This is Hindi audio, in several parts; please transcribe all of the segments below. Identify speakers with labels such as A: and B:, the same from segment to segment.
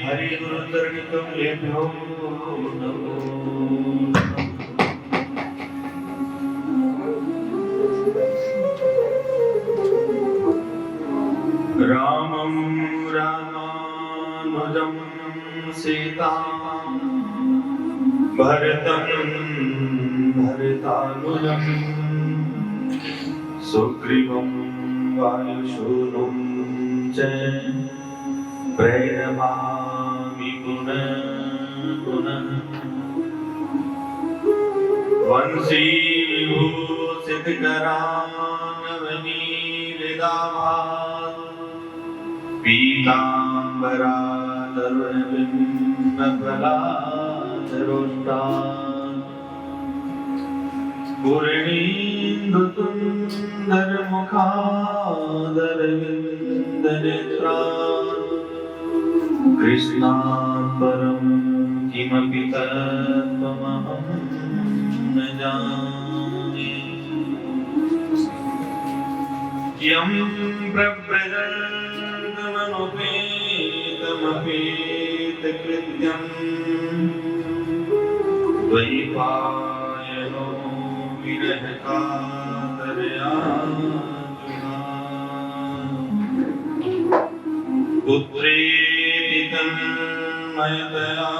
A: हरि गुरु चरण कमलेभ्यो नमो। रामं रामानुजं सीतां भरतं भरतानुजं सुग्रीवं वायुसूनुं च प्रणमामि पुनः पुनः। वंशी विभूषितकरानवनीरिदाभात् पीताम्बराधरविन्नफलाधरोष्टात् पूर्णीन्दुतुन्दरमुखादरविन्दनेत्रात् कृष्णात् परं किमपि तत्त्वमहं न जाने। यं प्रव्रजन्तमनुपेतमपेतकृत्यं द्वैपायनो विरहकातरया पुत्रेति तन्मयतया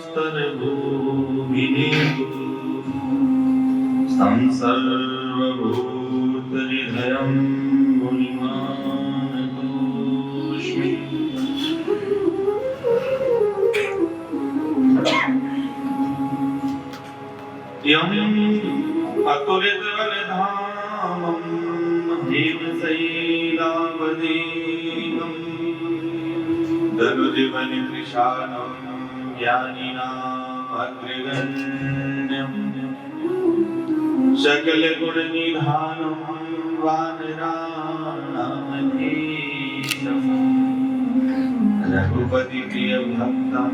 A: स्तरभूमिनेतु संसर्वभूतहृदयं मुनिमानतोऽस्मि। यम् अतुलितबलधामं हेमशैलावदेहं दनुजवनकृशानं ज्ञानिनामग्रगण्यं सकलगुणनिधानं वानराणामधीशं रघुपतिप्रियभक्तं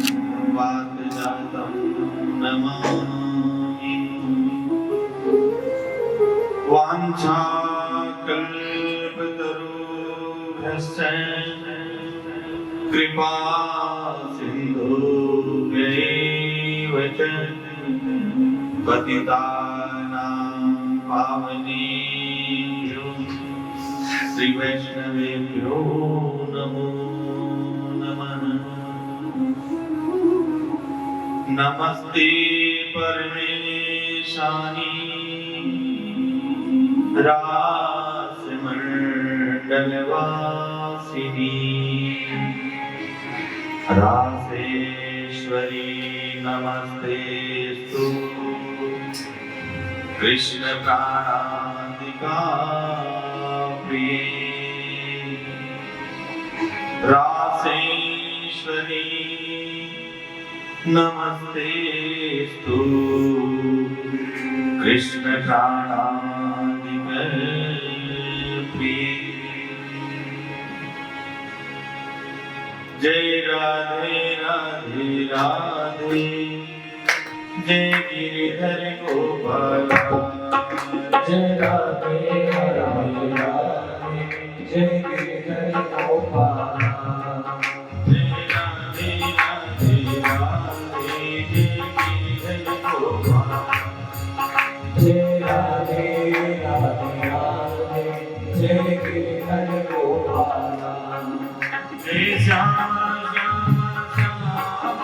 A: वातजातं नमामि। वाञ्छाकल्पतरुभ्यश्च कृपा सिन्धुभ्यैव च पतितानां पावनेभ्यो श्रीवैष्णवेभ्यो नमो नमः। नमस्ते परमेशानि रासमण्डलवासिनी रासेश्वरी नमस्तेस्तु कृष्ण प्राणान्तिका प्रिये। रासेश्वरी नमस्तेस्तु कृष्ण प्राणान्तिका प्रिये। जय राधे राधे राधे जय गिरिधर गोपाल।
B: जय राधे राधे राधे जय गिरिधर गोपाल।
A: जय राधे राधे राधे जय गिरिधर गोपाल।
B: जय राधे राधे राधे जय गिरिधर गोपाल।
A: जय श्याम श्याम श्याम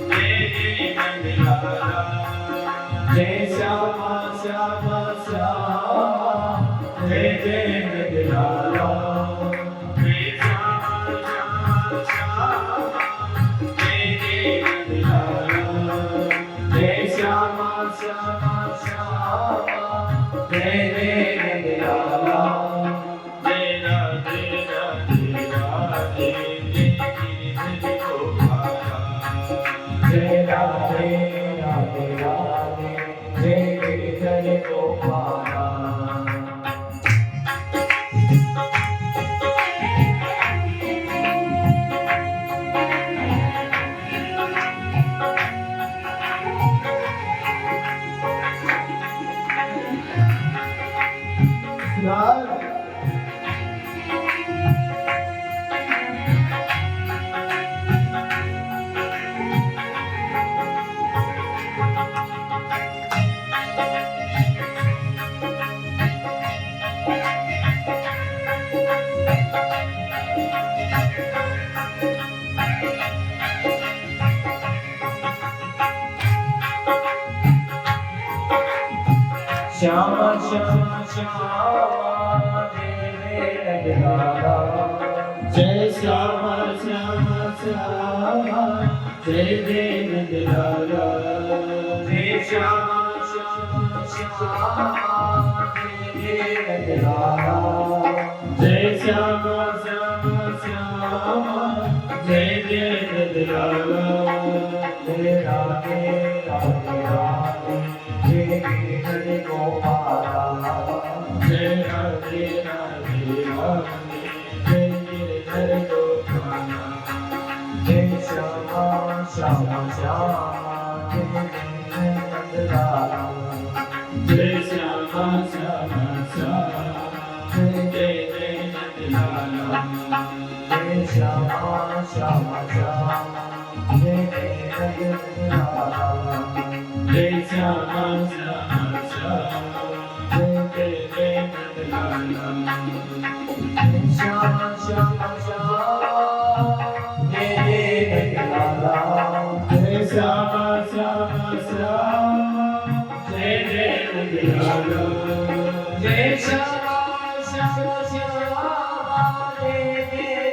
A: जय जय नंदलाला।
B: जय श्यामा श्यामा श्याम जय जय नंदलाला।
A: जय श्याम श्याम श्याम जय जय नंदलाला।
B: जय श्यामा श्यामा श्याम जय जय नंदलाला।
A: जय राधे राधे राधे जय गिरिधर गोपाल।
B: जय राधे राधे राधे जय गिरिधर गोपाल। श्यामा श्यामा श्यामा जय राधा जय श्यामा श्यामा श्यामा जय जय राधा जय श्यामा श्यामा श्यामा जय राधा जय श्यामा श्यामा श्यामा जय जय राधा जय राधे राधे राधे जय हरे गोपाला जय राधे राधे राधे जय हरे गोपाला जय श्यामा श्यामा श्यामा जय नंदलाला जय श्यामा श्यामा श्यामा जय नंदलाला जय श्यामा श्यामा श्यामा जय नंदलाला जय श्यामा श्यामा श्यामा जय नंदलाला जय श्यामा श्यामा श्यामा जय नंदलाला जय श्यामा श्यामा श्यामा जय नंदलाला जय श्यामा श्यामा श्यामा जय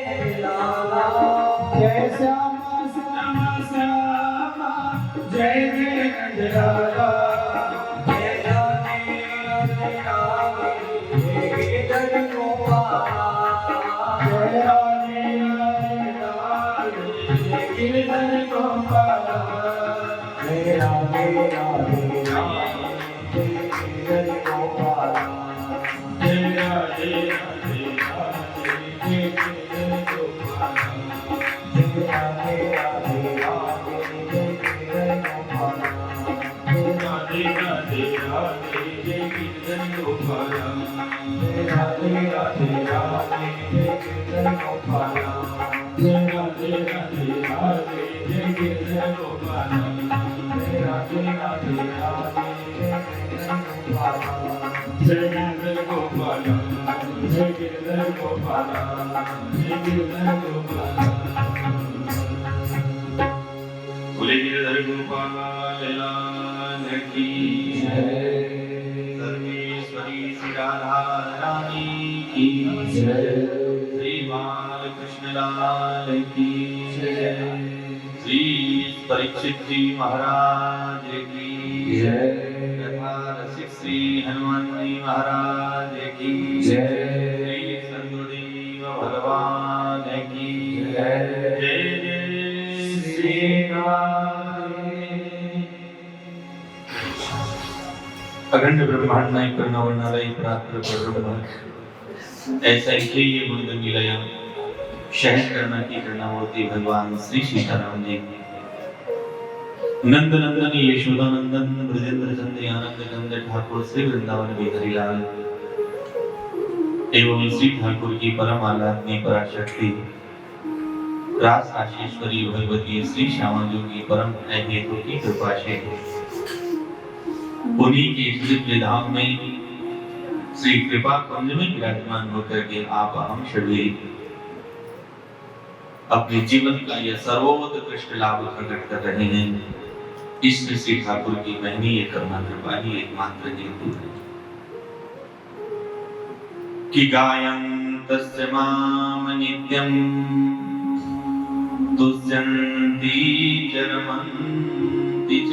B: नंदलाला जय श्यामा श्यामा श्यामा जय नंदलाला जय राधे राधे राधे जय हरि गोपाला जय राधे राधे राधे जय हरि गोपाला जय राधे राधे राधे जय हरि गोपाला जय राधे राधे राधे जय हरि गोपाला जय राधे राधे राधे जय हरि गोपाला जय राधे राधे राधे जय हरि गोपाला जय राधे राधे राधे जय हरि गोपाला जय राधे राधे राधे जय हरि गोपाला जय राधे राधे राधे जय हरि गोपाला जय हरि गोपाला जय हरि गोपाला
A: बोले गिरधर गोपाल लाल की
B: जय
A: सर्वेश्वरी श्री राधा रानी की
B: जय
A: श्री बालकृष्ण लाल की
B: जय
A: श्री परीक्षित जी महाराज की
B: जय
A: तथा रसिक श्री हनुमान जी महाराज की
B: जय
A: श्री सद्गुरुदेव भगवान की
B: जय
A: जय जय श्री अखंड ब्रह्मांड नायक कर्णवर्णालय प्रात्र ब्रह्म ऐसा ही ये गुणगंगी लया शहर करना की करणामूर्ति भगवान श्री सीताराम जी नंद नंदन यशोदा नंदन ब्रजेंद्र चंद्र आनंद कंद ठाकुर श्री वृंदावन बिहारी लाल एवं श्री ठाकुर की परम आराधनीय पराशक्ति रास आशीश्वरी भगवती श्री श्यामा जोगी परम हेतु की कृपा से उन्हीं के दिव्य धाम में श्री कृपा कुंज में विराजमान होकर के आप हम सभी अपने जीवन का यह सर्वोत्कृष्ट लाभ प्रकट कर रहे हैं। इष्ट श्री ठाकुर की महनीय करुणा कृपा ही एकमात्र हेतु है कि गायन्तस्य माम नित्यं तुष्यन्ति च रमन्ति च।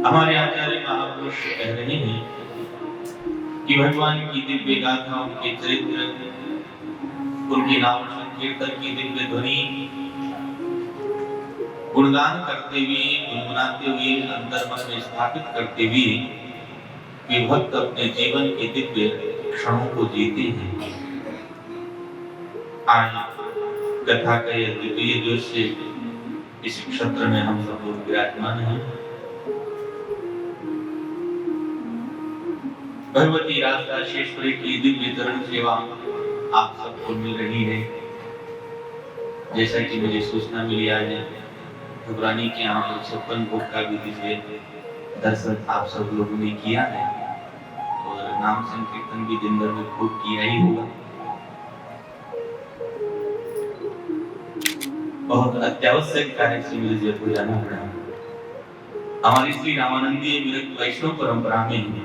A: हमारे आचार्य महापुरुष कह रहे हैं कि भगवान की दिव्य गाथा, उनके चरित्र, उनके नाम संकीर्तन की दिव्य ध्वनि गुणगान करते हुए, गुनगुनाते हुए, अंतर मन में स्थापित करते हुए वे भक्त अपने जीवन के दिव्य क्षणों को जीते हैं। आज कथा का यह द्वितीय दृश्य इस क्षेत्र में हम सब लोग विराजमान हैं। भगवती राजराजेश्वरी की दिव्य चरण सेवा आप सबको मिल रही है। जैसा कि मुझे सूचना मिली आज घबरानी के यहाँ पर 56 भोग का भी दिव्य दर्शन आप सब लोगों ने किया है और नाम संकीर्तन भी दिन भर में खूब किया ही होगा। बहुत अत्यावश्यक कार्य से मुझे जयपुर जाना पड़ा। हमारी श्री रामानंदीय विरक्त वैष्णव परंपरा में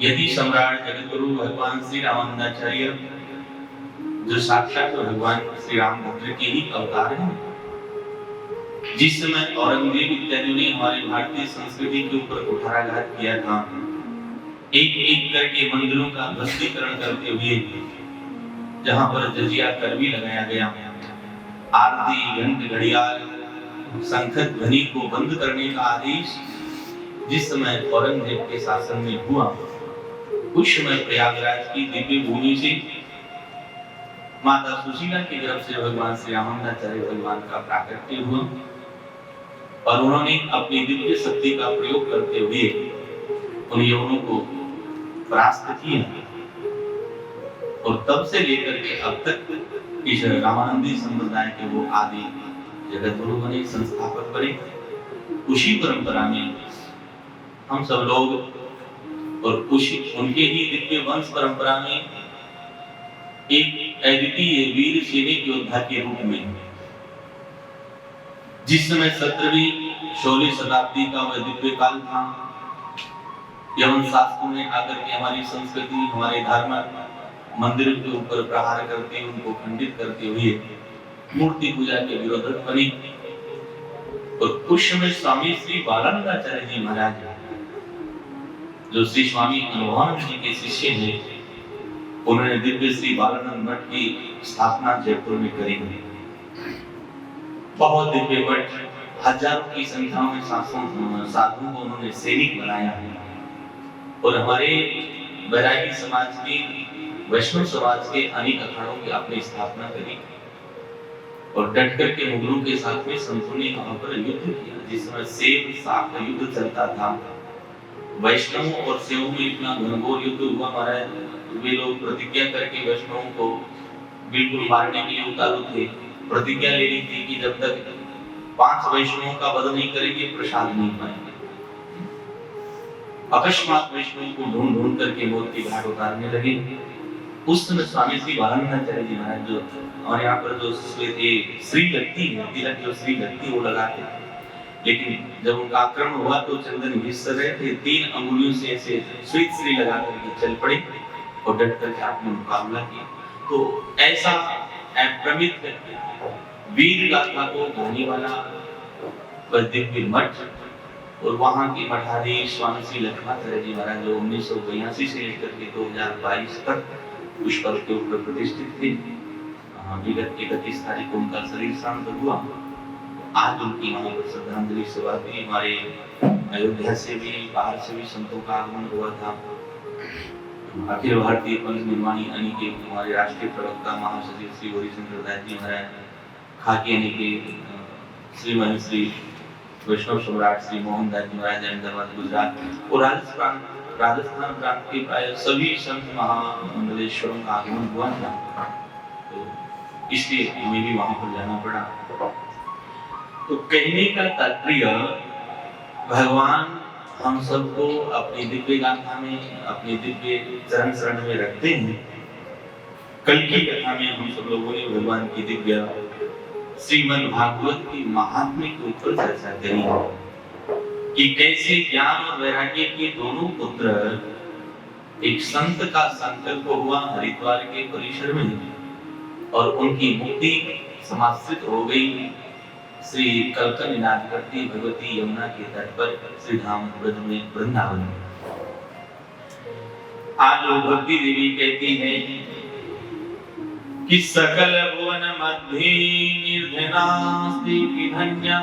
A: यदि सम्राट जगतगुरु भगवान श्री रामानंदाचार्य जो साक्षात भगवान श्री रामभद्र के ही अवतार हैं, जिस समय औरंगजेब इत्यादि ने हमारी भारतीय संस्कृति के ऊपर कुठाराघात किया था, एक एक करके मंदिरों का ध्वस्तीकरण करते हुए जहां पर जजिया कर भी लगाया गया, आरती घंट घड़ियाल शंख ध्वनि को बंद करने का आदेश जिस समय औरंगजेब के शासन में हुआ, उस समय प्रयागराज की दिव्य भूमि से माता सुशीला के गर्भ से भगवान श्री रामानंदाचार्य भगवान का प्राकट्य हुआ और उन्होंने अपनी दिव्य शक्ति का प्रयोग करते हुए उन यवनों को परास्त किया और तब से लेकर के अब तक इस रामानंदी संप्रदाय के वो आदि जगतगुरु बने, संस्थापक बने। उसी परंपरा में हम सब लोग और उनके ही दिव्य वंश परंपरा में एक अद्वितीय वीर सैनिक योद्धा के रूप में जिस समय 17वीं 16वीं शताब्दी का वह दिव्य काल था, यवन शासकों ने आकर के हमारी संस्कृति, हमारे धर्म मंदिर के ऊपर प्रहार करते, उनको खंडित करते हुए मूर्ति पूजा के विरोधक बने और उस समय स्वामी श्री बालानंदाचार्य जी महाराज, जो श्री स्वामी अनुभवानंद जी के शिष्य हैं, उन्होंने दिव्य श्री बालानंद मठ की स्थापना जयपुर में करी। बहुत दिव्य मठ, हजारों की संख्या में साधुओं को उन्होंने सैनिक बनाया और हमारे बैरागी समाज के, वैष्णव समाज के अनेक अखाड़ों की आपने स्थापना करी और डट कर के मुगलों के साथ में संतों ने वहां पर युद्ध किया। जिस समय सेव साख युद्ध चलता था, वैष्णवों और सेवों में इतना घनघोर युद्ध हुआ, महाराज वे लोग प्रतिज्ञा करके वैष्णवों को बिल्कुल मारने के लिए उतारू थे। प्रतिज्ञा ले ली थी कि जब तक 5 वैष्णवों का वध नहीं करेंगे प्रसाद नहीं पाएंगे। अकस्मात वैष्णवों को ढूंढ ढूंढ करके मौत की घाट उतारने लगे। उस समय स्वामी श्री बालानंदाचार्य जी महाराज, जो हमारे यहाँ पर जो श्री लगती है, तिलक जो श्री लगती वो लगाते, लेकिन जब उनका आक्रमण हुआ तो चंदन घिस रहे थे, 3 अंगुलियों से ऐसे श्वेत श्री लगा करके चल पड़े और डट करके आपने मुकाबला किया। तो ऐसा अप्रमित वीर गाथा को गाने वाला वह दिव्य मठ और वहां के मठाधीश स्वामी श्री लक्ष्माचार्य जी महाराज, जो 1982 से लेकर के 2022 तक उस पद के ऊपर प्रतिष्ठित थे। विगत 31 तारीख को उनका शरीर शांत हुआ। आज उनकी वहां पर श्रद्धांजलि सभा भी, हमारे अयोध्या से भी, बाहर से भी संतों का आगमन हुआ था। अखिल भारतीय पंथ निर्माणी यानी के हमारे राष्ट्रीय प्रवक्ता महासचिव श्री हरिशंकर दास जी महाराज, खाकी यानी के श्रीमान श्री वैष्णव सम्राट श्री मोहन दास जी महाराज अहमदाबाद गुजरात और राजस्थान प्रांत के प्राय सभी संत महामंडलेश्वरों का आगमन हुआ था, तो इसलिए हमें भी वहां पर जाना पड़ा। तो कहने का तात्पर्य, भगवान हम सबको अपनी दिव्य गाथा में, अपनी दिव्य चरण शरण में रखते हैं। कल की कथा में हम सब लोगों ने भगवान की दिव्य श्रीमद् भागवत की महात्म्य के ऊपर चर्चा करी कि कैसे ज्ञान और वैराग्य के दोनों पुत्र, एक संत का संकल्प हुआ हरिद्वार के परिसर में और उनकी मुक्ति समाश्रित हो गई श्री कलकल निनाद करती भगवती यमुना के तट पर श्री धाम ब्रज में, वृंदावन। आज भक्ति देवी कहती है कि सकल भुवन मध्य निर्धनास्ति विधन्या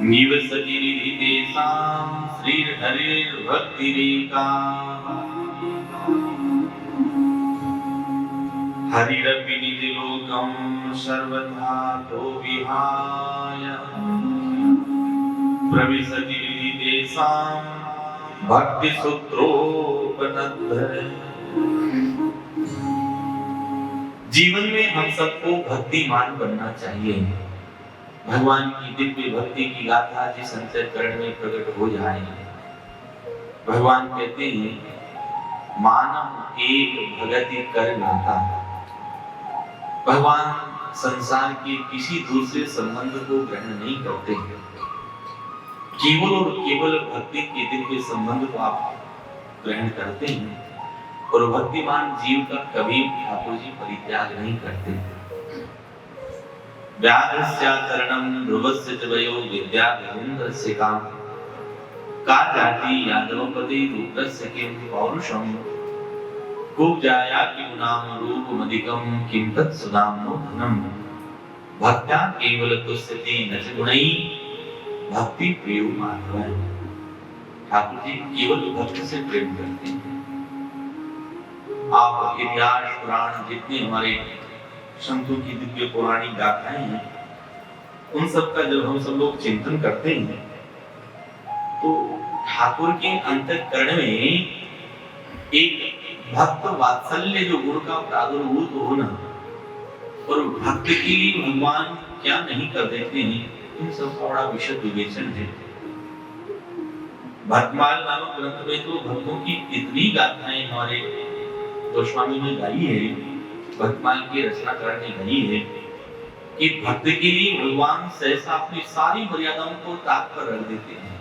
A: निवसति निधि तेषां श्री हरिर् भक्तिरेका हरिरपि निजलोकं सर्वथा तो विहाय प्रविशति निधि तेषां भक्ति सूत्रोपनद्ध। जीवन में हम सबको भक्तिमान बनना चाहिए। भगवान की दिव्य भक्ति की गाथा जिस अंतःकरण में प्रकट हो जाए, भगवान कहते हैं मानव एक भगति कर नाता। भगवान संसार के किसी दूसरे संबंध को ग्रहण नहीं करते। केवल और केवल भक्ति के दिव्य संबंध को आप ग्रहण करते हैं और भक्तिमान जीव का कभी ठाकुर जी परित्याग नहीं करते। व्याधस्याचरणं ध्रुवस्य च वयो विद्या गजेन्द्रस्य काम का जाति यादवपति रुद्रस्य किं पौरुषम खूब जाया किं नाम रूपमधिकं किं तत्सुनामो धनम भक्त्या केवल तुष्यति न च गुणैः भक्ति प्रियो माधव। ठाकुर जी केवल भक्त से प्रेम करते हैं। आप इतिहास पुराण जितने हमारे संतों की दिव्य पौराणिक गाथाएं हैं उन सब का जब हम सब लोग चिंतन करते हैं तो ठाकुर के अंतःकरण में एक भक्त वात्सल्य जो गुण का प्रादुर्भूत होना और भक्त के लिए भगवान क्या नहीं कर देते हैं इन सब का बड़ा विशद विवेचन है। भक्तमाल नामक ग्रंथ में तो भक्तों की इतनी गाथाएं हमारे गोस्वामी ने गाई है, भक्तमाल की रचनाकार ने गाई है कि भक्त के लिए भगवान सहसा अपनी सारी मर्यादाओं को त्याग कर रख देते हैं,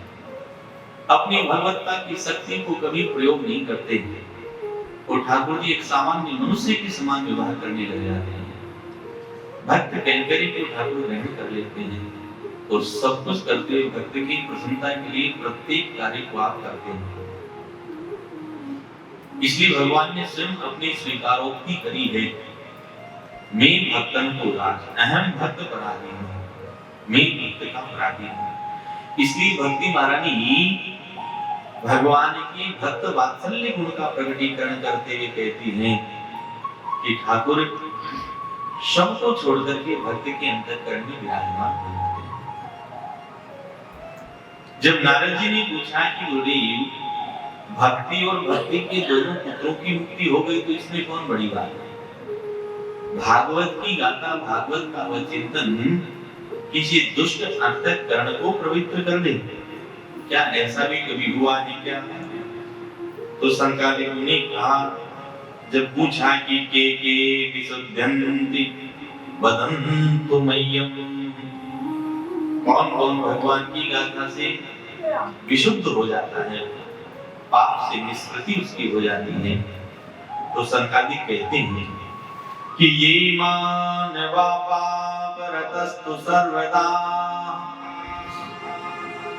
A: अपनी भगवत्ता की शक्ति को कभी प्रयोग नहीं करते हैं और ठाकुर जी एक सामान्य मनुष्य के समान व्यवहार करने लग जाते हैं। भक्त कहकर को ठाकुर ग्रहण कर लेते हैं और सब कुछ करते हुए भक्त की प्रसन्नता के लिए प्रत्येक कार्य को आप करते हैं। इसलिए भगवान ने स्वयं अपनी स्वीकारोक्ति करी है, मैं भक्तन को राज अहम भक्त पराधीन हूं, मैं भक्त का पराधीन हूं। इसलिए भक्ति महारानी भगवान की भक्त वात्सल्य गुण का प्रकटीकरण करते हुए कहती हैं कि ठाकुर सब को छोड़कर के भक्त के अंतःकरण में विराजमान हो जाते हैं। जब नारद जी ने पूछा कि गुरुदेव भक्ति और भक्ति के दोनों पुत्रों की मुक्ति हो गई तो इसमें कौन बड़ी बात है। भागवत की गाथा भागवत का वह चिंतन किसी दुष्ट अंतःकरण को पवित्र कर दे, क्या ऐसा भी कभी हुआ है क्या? तो शंकराचार्य ने कहा, जब पूछा कि के विशुद्धन्ति वदन्तु मह्यम, कौन कौन भगवान की गाथा से विशुद्ध हो जाता है, पाप से निष्कृति उसकी हो जाती है, तो शंकराचार्य कहते हैं कि ये मानवा पापरतस्तु सर्वदा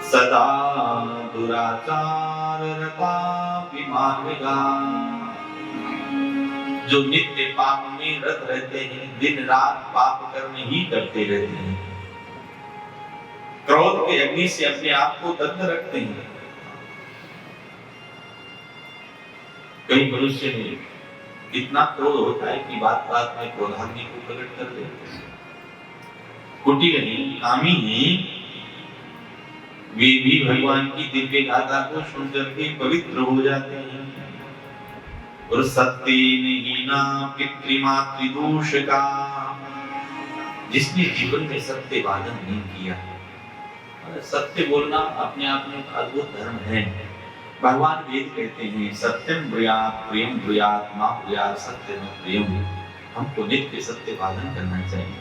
A: सदा दुराचाररता विमार्गा, जो नित्य पाप में रत रहते हैं, दिन रात पाप कर्म ही करते रहते हैं, क्रोध के अग्नि से अपने आप को दग्ध रखते हैं। कई मनुष्य में इतना क्रोध होता है कि बात बात में क्रोधाग्नि को प्रकट कर देते हैं। कुटिल नहीं, कामी नहीं, वे भी भगवान की दिव्य गाथा को सुनकर के पवित्र हो जाते हैं। और सत्य हीना पितृमातृदोष का, जिसने जीवन में सत्य वादन नहीं किया, सत्य बोलना अपने आप में एक अद्भुत धर्म है। भगवान वेद कहते हैं सत्यम ब्रूयात् प्रियम ब्रूयात् मा ब्रूयात् सत्यम प्रियम, हमको नित्य सत्य वादन करना चाहिए।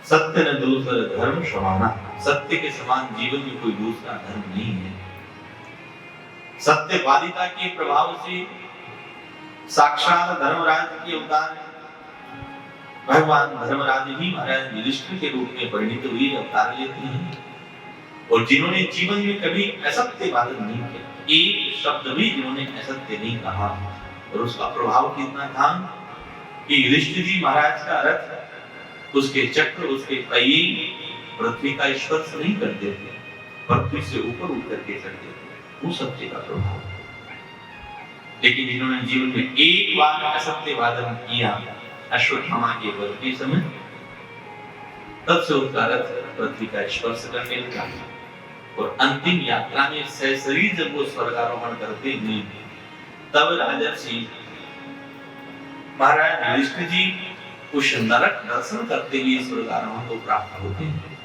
A: सत्य न दूसरा धर्म समाना, सत्य के समान जीवन में कोई दूसरा धर्म नहीं है। सत्यवादिता के प्रभाव से साक्षात धर्मराज के अवतार भगवान धर्मराज ही महाराज युधिष्ठिर के रूप में परिणित हुए अवतार लेते हैं, और जिन्होंने जीवन में कभी असत्य वादन नहीं किया, एक शब्द भी जिन्होंने असत्य नहीं कहा, और उसका प्रभाव कितना था कि युधिष्ठिर जी महाराज का रथ, उसके चक्र, उसके पहिए पृथ्वी का स्पर्श नहीं करते थे, पृथ्वी से ऊपर उठ करके चढ़ते थे, वो सत्य का प्रभाव। लेकिन जिन्होंने जीवन में एक बार असत्य वादन किया अश्वत्थामा के वध के समय, तब से उसका रथ पृथ्वी का स्पर्श करने लगा, और अंतिम यात्रा में सशरीर जब वो स्वर्गारोहण करते हैं, तब राजर्षि महाराज युधिष्ठिर जी उस नरक दर्शन करते हुए स्वर्गारोहण को प्राप्त होते हैं।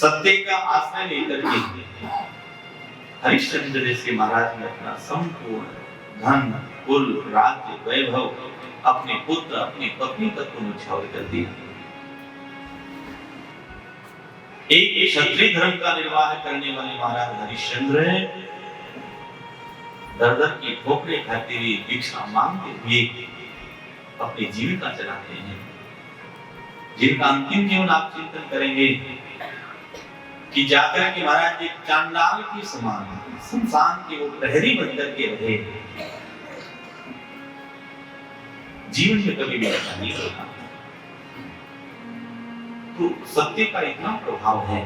A: सत्य का आश्रय लेकर के हरिश्चंद्र जैसे महाराज ने अपना संपूर्ण धन, कुल, राज्य, वैभव अपने पुत्र, अपनी पत्नी तक को न्यौछावर कर दिया। एक क्षत्रिय धर्म का निर्वाह करने वाले महाराज हरिश्चंद्र दर दर की ठोकरें खाते हुए भिक्षा मांगते हुए अपनी जीविका चलाते हैं, जिनका अंतिम जीवन आप चिंतन करेंगे कि जाकर के महाराज एक चांडाल के समान संसान के वो प्रहरी बनकर के रहे। जीवन में कभी भी ऐसा नहीं होता। तो सत्य का इतना प्रभाव है।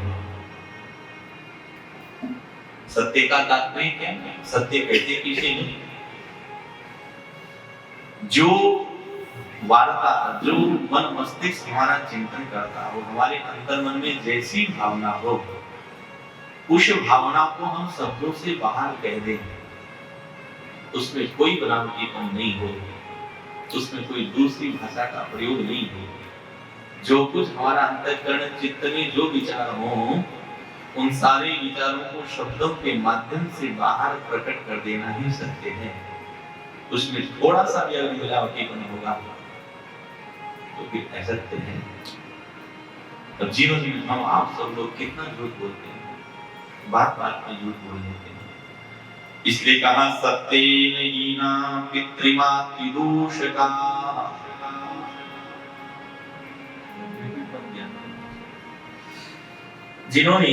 A: सत्य का तात्पर्य क्या है? सत्य कहते किसे नहीं, जो वार्ता, जो मन मस्तिष्क हमारा चिंतन करता हो, हमारे अंतर मन में जैसी भावना हो, उस भावना को हम शब्दों से बाहर कह दें, उसमें कोई बनावटीपन नहीं हो, उसमें कोई दूसरी भाषा का प्रयोग नहीं हो। जो कुछ हमारा अंतःकरण चित्त में जो विचार हो, उन सारे विचारों को शब्दों के माध्यम से बाहर प्रकट कर देना ही सत्य है। उसमें थोड़ा सा भी अगर मिलावटीपन होगा तो फिर असत्य है। अब जीवन में हम आप सब लोग कितना झूठ बोलते हैं, बात बात में झूठ बोल देते हैं। इसलिए कहा सत्येन हीना पितृमातृदोषका। जिन्होंने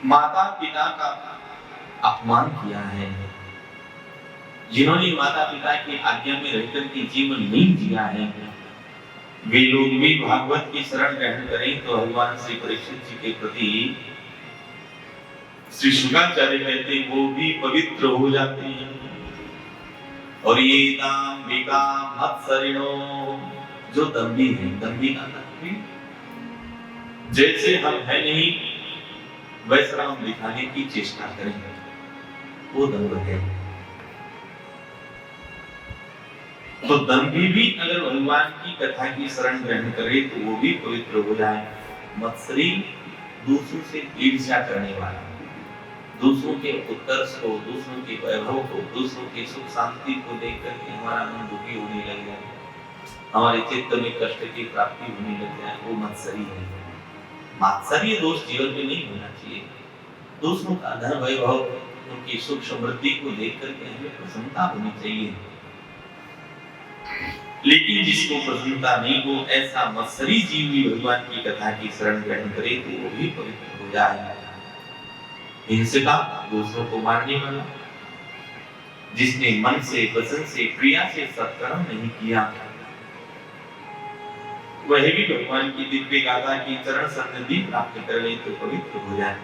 A: माता पिता का अपमान किया है, जिन्होंने माता पिता की आज्ञा में रहकर के जीवन नहीं जिया है, वे लोग भी भागवत की शरण ग्रहण करें तो भगवान श्री परीक्षित जी के प्रति श्री शुक्राचार्य कहते वो भी पवित्र हो जाते हैं। और ये दाम्भिका मत्सरिणो, जो दम्भी है, दम्भी का तात्पर्य जैसे हम है नहीं वैसा हम दिखाने की चेष्टा करेंगे, वो दम्भ है। तो दम्भी भी अगर भगवान की कथा की शरण ग्रहण करे तो वो भी पवित्र हो जाए। मत्सरी दूसरों से ईर्ष्या करने वाला, दूसरों के उत्कर्ष को, दूसरों के वैभव को, दूसरों की सुख शांति को देख करके हमारा मन दुखी होने लग जाए, हमारे चित्त में कष्ट की प्राप्ति होने लग जाए, वो मत्सरी है। मात्सर्य दोष जीवन में नहीं होना चाहिए। दूसरों का धन वैभव, उनकी सुख समृद्धि को देख करके हमें प्रसन्नता होनी चाहिए। लेकिन जिसको प्रसन्नता नहीं हो, ऐसा मत्सरी जीव भी भगवान की कथा की शरण ग्रहण करे तो वो भी पवित्र हो जाए। हिंसका, दूसरों को मारने वाला, जिसने मन से, वचन से, क्रिया से सत्कर्म नहीं किया, वह भी भगवान की दिव्य गाथा की चरण सन्निधि प्राप्त कर ले तो पवित्र हो जाए।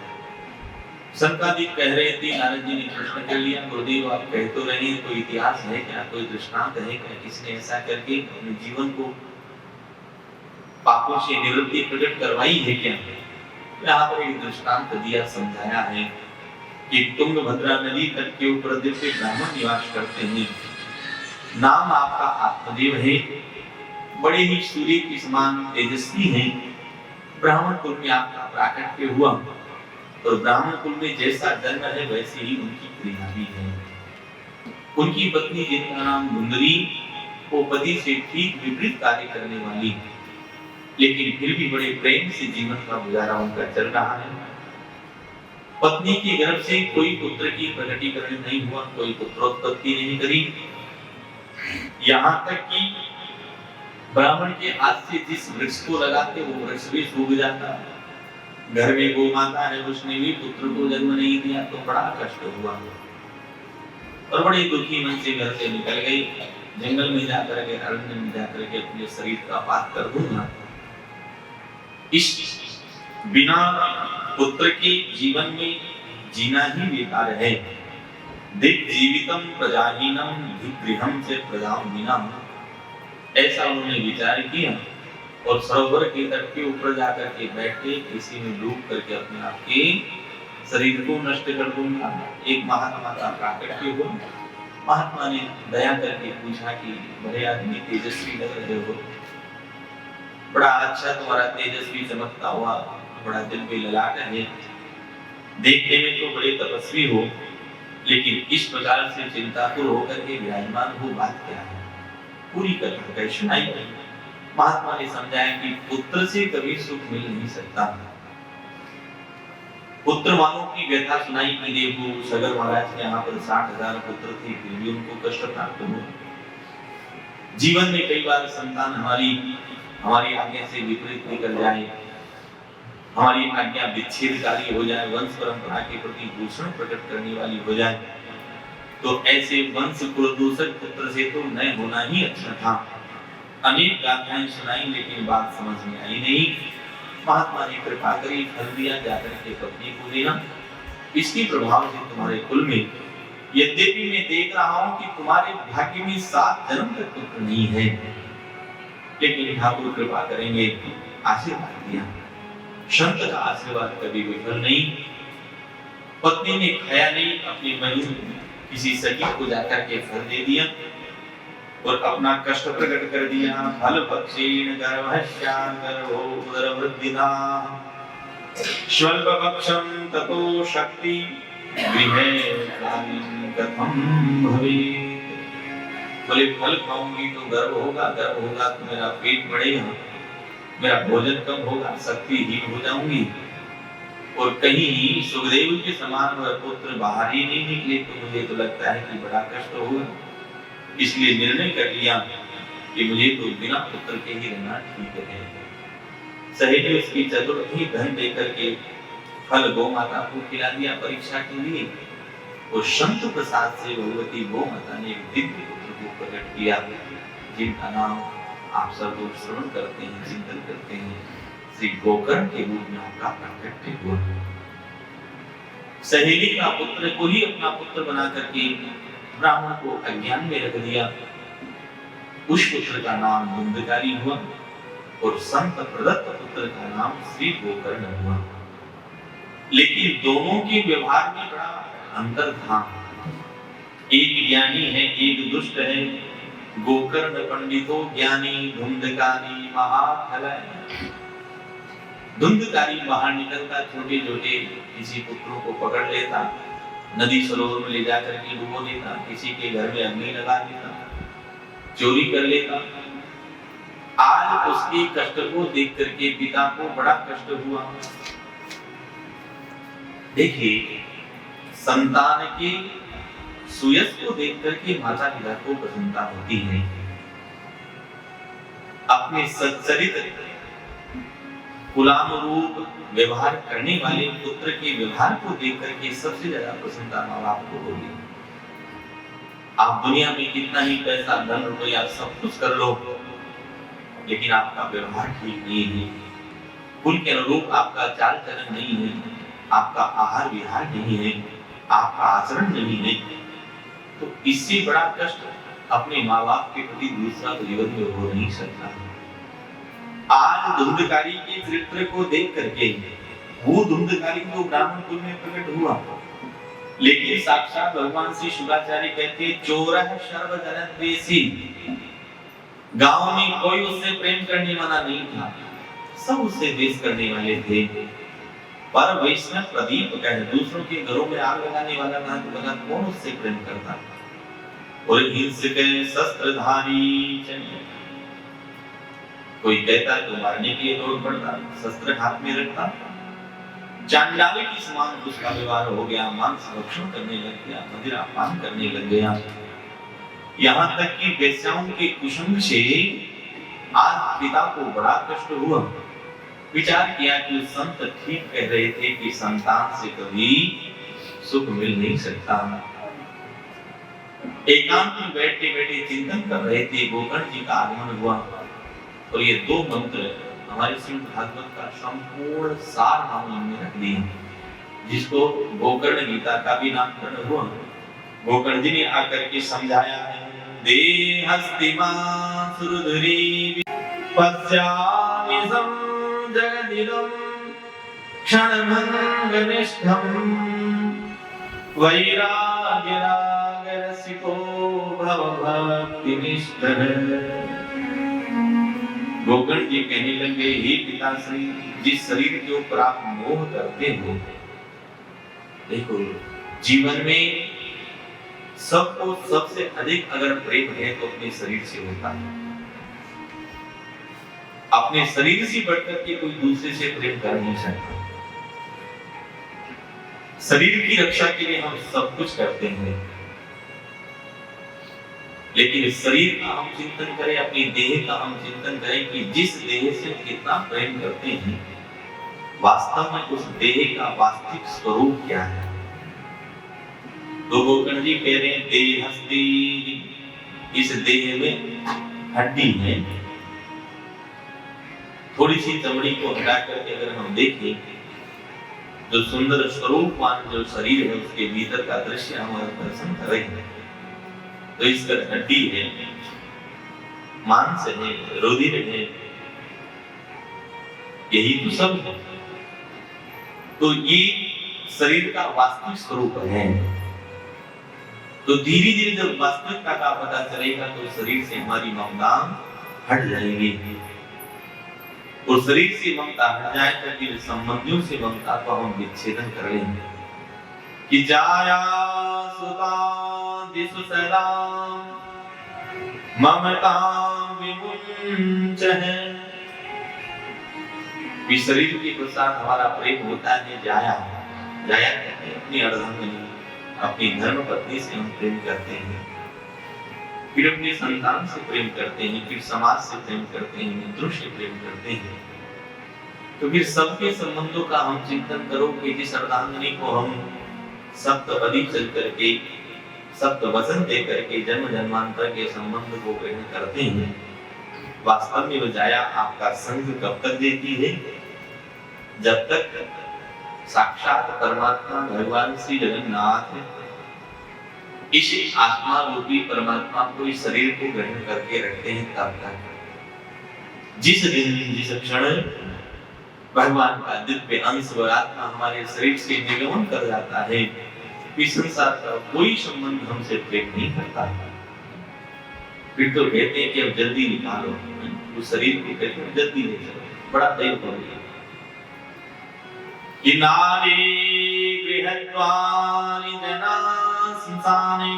A: संकादिक कह रहे थे, नारद जी ने प्रश्न कर लिया, गुरुदेव आप कह तो रहे हैं, कोई इतिहास है क्या, कोई दृष्टांत है क्या, किसने ऐसा करके अपने जीवन को पापों से निवृत्ति प्रकट करवाई है क्या? यहाँ पर एक दृष्टांत दिया, समझाया है कि तुंगभद्रा नदी तट के ऊपर दिव्य ब्राह्मण निवास करते हैं। नाम आपका आत्मदेव है, बड़े ही सूर्य के समान तेजस्वी हैं। ब्राह्मण कुल में आपका प्राकट्य हुआ और ब्राह्मण कुल में जैसा जन्म है वैसे ही उनकी क्रिया भी है। उनकी पत्नी जिनका नाम धुंधरी, वो पति से ठीक विपरीत कार्य करने वाली, लेकिन फिर भी बड़े प्रेम से जीवन का गुजारा उनका चल रहा है। पत्नी के गर्भ से कोई पुत्र की प्रकटीकरण नहीं हुआ, कोई पुत्रोत्पत्ति नहीं करी। यहाँ तक कि ब्राह्मण के हाथ से जिस वृक्ष को लगाते वो वृक्ष भी सूख जाता। घर में गौ माता है, उसने भी पुत्र को जन्म नहीं दिया, तो बड़ा कष्ट हुआ और बड़े दुखी मन से घर से निकल गई। जंगल में जाकर के, अरण्य में जाकर के अपने शरीर का पात कर दूंगा। इस बिना पुत्र के जीवन में जीना ही बेकार है। दिक जीवितम प्रजाहीनम गृहम से प्रजाहीनम, ऐसा उन्होंने विचार किया और सरोवर के तट के ऊपर जाकर के बैठे, किसी में डूब करके अपने आप के शरीर को नष्ट कर दूंगा। एक महात्मा का प्राकट्य हुआ। महात्मा ने दया करके पूछा कि बड़े आदमी तेजस्वी लग रहे हो, बड़ा अच्छा तुम्हारा तेजस्वी चमकता हुआ बड़ा दिल में ललाट है, देखने में तो बड़े तपस्वी हो, लेकिन इस प्रकार से चिंताकुल होकर के विराजमान हो, बात क्या है? पूरी कथा कह सुनाई। महात्मा ने समझाया कि पुत्र से कभी सुख मिल नहीं सकता, पुत्रवानों की व्यथा सुनाई कि देखो सगर महाराज के यहाँ पर 60,000 पुत्र थे, फिर भी उनको कष्ट प्राप्त हुआ। जीवन में कई बार संतान हमारी आज्ञा से विपरीत निकल जाए, हमारी आज्ञा विच्छेदकारी हो जाए, वंश परंपरा के प्रति दूषण प्रकट करने वाली हो जाए, तो ऐसे वंश कुलदूषक पुत्र से तो न होना ही अच्छा था। अनेक गाथाएं सुनाई लेकिन बात समझ में आई नहीं। महात्मा ने कृपा करी, फल दिया, जाकर के पत्नी को देना। इसके प्रभाव से तुम्हारे कुल में, यद्यपि मैं देख रहा हूं कि तुम्हारे भाग्य में 7 जन्म तक पुत्र नहीं है, लेकिन ठाकुर कृपा करेंगे, आशीर्वाद दिया। संत का आशीर्वाद कभी विफल नहीं। पत्नी ने खाया नहीं, अपनी बहन किसी सखी को जाकर के फल दे दिया और अपना कष्ट प्रकट कर दिया। फल पक्षीण गर्भस्यां गर्भो उदरवृद्धिना स्वल्पपक्षं ततो शक्ति गृहे कालीन कथम भवेत्। बोले फल खाऊंगी तो गर्भ होगा तो मेरा पेट बढ़ेगा, मेरा भोजन कम होगा, शक्तिहीन हो जाऊंगी, और कहीं सुखदेव के समान वह पुत्र बाहर ही नहीं निकले तो मुझे तो लगता है कि बड़ा कष्ट होगा। इसलिए निर्णय कर लिया कि मुझे तो बिना पुत्र के ही रहना ठीक है। सहेली उसकी चतुर्थी धन देकर के फल गौ माता को खिला दिया परीक्षा के लिए, और संत प्रसाद से भगवती गौ माता ने एक दिव्य पुत्र को प्रकट किया, जिनका नाम आप सब लोग श्रवण करते हैं, चिंतन करते हैं। श्री गोकर्ण के रूप में उनका प्रकट हुआ। सहेली का पुत्र को ही अपना पुत्र बना करके ब्राह्मण को अज्ञान में रख दिया। उस पुत्र का नाम धुंधकारी हुआ और संत प्रदत्त पुत्र का नाम श्री गोकर्ण हुआ। लेकिन दोनों के व्यवहार में बड़ा अंतर था। एक ज्ञानी है, एक दुष्ट है। गोकर्ण पंडितो ज्ञानी, धुंधकारी महाफल। धुंधकारी बाहर निकलता, छोटे छोटे किसी पुत्रों को पकड़ लेता, नदी सरोवर में ले जाकर के डुबो देता, किसी के घर में अग्नि लगा देता, चोरी कर लेता। आज उसके कष्ट को देख करके पिता को बड़ा कष्ट हुआ। देखिए, संतान के सुयश को देख करके माता पिता को प्रसन्नता होती है। अपने सच्चरित्र कुलानुरूप व्यवहार करने वाले पुत्र के व्यवहार को देख करके सबसे ज्यादा प्रसन्नता माँ बाप को होगी। आप दुनिया में कितना ही पैसा, धन, रुपया सब कुछ कर लो, लेकिन आपका व्यवहार ठीक नहीं है, कुल के अनुरूप आपका चाल चलन नहीं है, आपका आहार विहार नहीं है, आपका आचरण नहीं है, तो इससे बड़ा कष्ट अपने माँ बाप के प्रति दूसरा तो जीवन में हो नहीं सकता। आज धुंधकारी के चरित्र को देख करके वो धुंधकारी तो ब्राह्मण कुल में प्रकट हुआ, लेकिन साक्षात भगवान श्री शुक्राचार्य कहते चोरः सर्वजनद्वेषी। गांव में कोई उससे प्रेम करने वाला नहीं था, सब उससे द्वेष करने वाले थे। पर वैष्णव प्रदीप कह दूसरों के घरों में आग लगाने वाला ना तो बना कौन उससे प्रेम करता। और हिंसक शस्त्रधारी, कोई कहता तो मारने के लिए दौड़ पड़ता, शस्त्र हाथ में रखता। चांडाल की समान उसका व्यवहार हो गया, मांस भक्षण करने लग गया, मदिरा पान करने लग गया। यहाँ तक कि वेश्याओं के कुसंग से आज पिता को बड़ा कष्ट हुआ। विचार किया कि संत ठीक कह रहे थे कि संतान से कभी सुख मिल नहीं सकता। एकांत में बैठे बैठे चिंतन कर रहे थे, गोकर्ण जी का आगमन हुआ और ये 2 मंत्र हमारे श्रीमद् भागवत का संपूर्ण सार नाम में रख दिए, जिसको गोकर्ण गीता का भी नामकरण हुआ। गोकर्ण जी ने आकर के समझाया है, देहस्तिमा सुरधुरी पश्यामि जगदिदं क्षणभंगनिष्ठं वैराग्यरागरसिको भवभक्तिनिष्ठः। गोकर्ण जी कहने लगे, हे पिताश्री, जिस शरीर के ऊपर आप मोह करते हो, देखो जीवन में सबको सबसे अधिक अगर प्रेम है तो अपने शरीर से होता है। अपने शरीर से बढ़कर के कोई दूसरे से प्रेम कर नहीं सकता। शरीर की रक्षा के लिए हम सब कुछ करते हैं, लेकिन इस शरीर का हम चिंतन करें, अपनी देह का हम चिंतन करें कि जिस देह से हम कितना प्रेम करते हैं, वास्तव में उस देह का वास्तविक स्वरूप क्या है। तो गोकर्ण जी कह रहे हैं देहस्ति, इस देह में हड्डी है। थोड़ी सी चमड़ी को हटा करके अगर हम देखें, जो सुंदर स्वरूपवान जो शरीर है उसके भीतर का दृश्य हमारा दर्शन करें, तो इसका हड्डी है, मांस है, रुधिर है, यही तो सब है। तो ये शरीर का वास्तविक स्वरूप है। तो धीरे धीरे जब वास्तविकता का पता चलेगा तो शरीर से हमारी ममता हट जाएगी, और शरीर से ममता हट जाए तो फिर संबंधियों से ममता को हम विच्छेदन कर लेंगे। कि जाया सुता दिसु सदा ममता विमुंचः, इस शरीर के प्रसाद हमारा प्रेम होता है जाया। जाया कहते हैं अपनी अर्धांगिनी, अपनी धर्म पत्नी से हम प्रेम करते हैं, फिर अपने संतान से प्रेम करते हैं, फिर समाज से प्रेम करते हैं, मित्रों से प्रेम करते हैं। तो फिर सबके संबंधों का हम चिंतन करो कि जिस अर्धांगिनी को हम सप्तपदी चल करके, सप्त वचन दे करके जन्म जन्मांतर के संबंध को ग्रहण करते हैं, वास्तव में वो जाया आपका संग कब तक देती है? जब तक साक्षात परमात्मा भगवान श्री जगन्नाथ इस आत्मा रूपी परमात्मा को इस शरीर को ग्रहण करके रखते हैं, तब तक। जिस दिन जिस क्षण भगवान का दिव्य अंश व आत्मा हमारे शरीर से निगमन कर जाता है, इस संसार का कोई संबंध हमसे प्रेम नहीं करता। फिर तो कहते हैं कि अब जल्दी निकालो, उस शरीर को कहते हैं जल्दी ले चलो, बड़ा देर हो गया। कि नारी गृहद्वारि जना संसाने,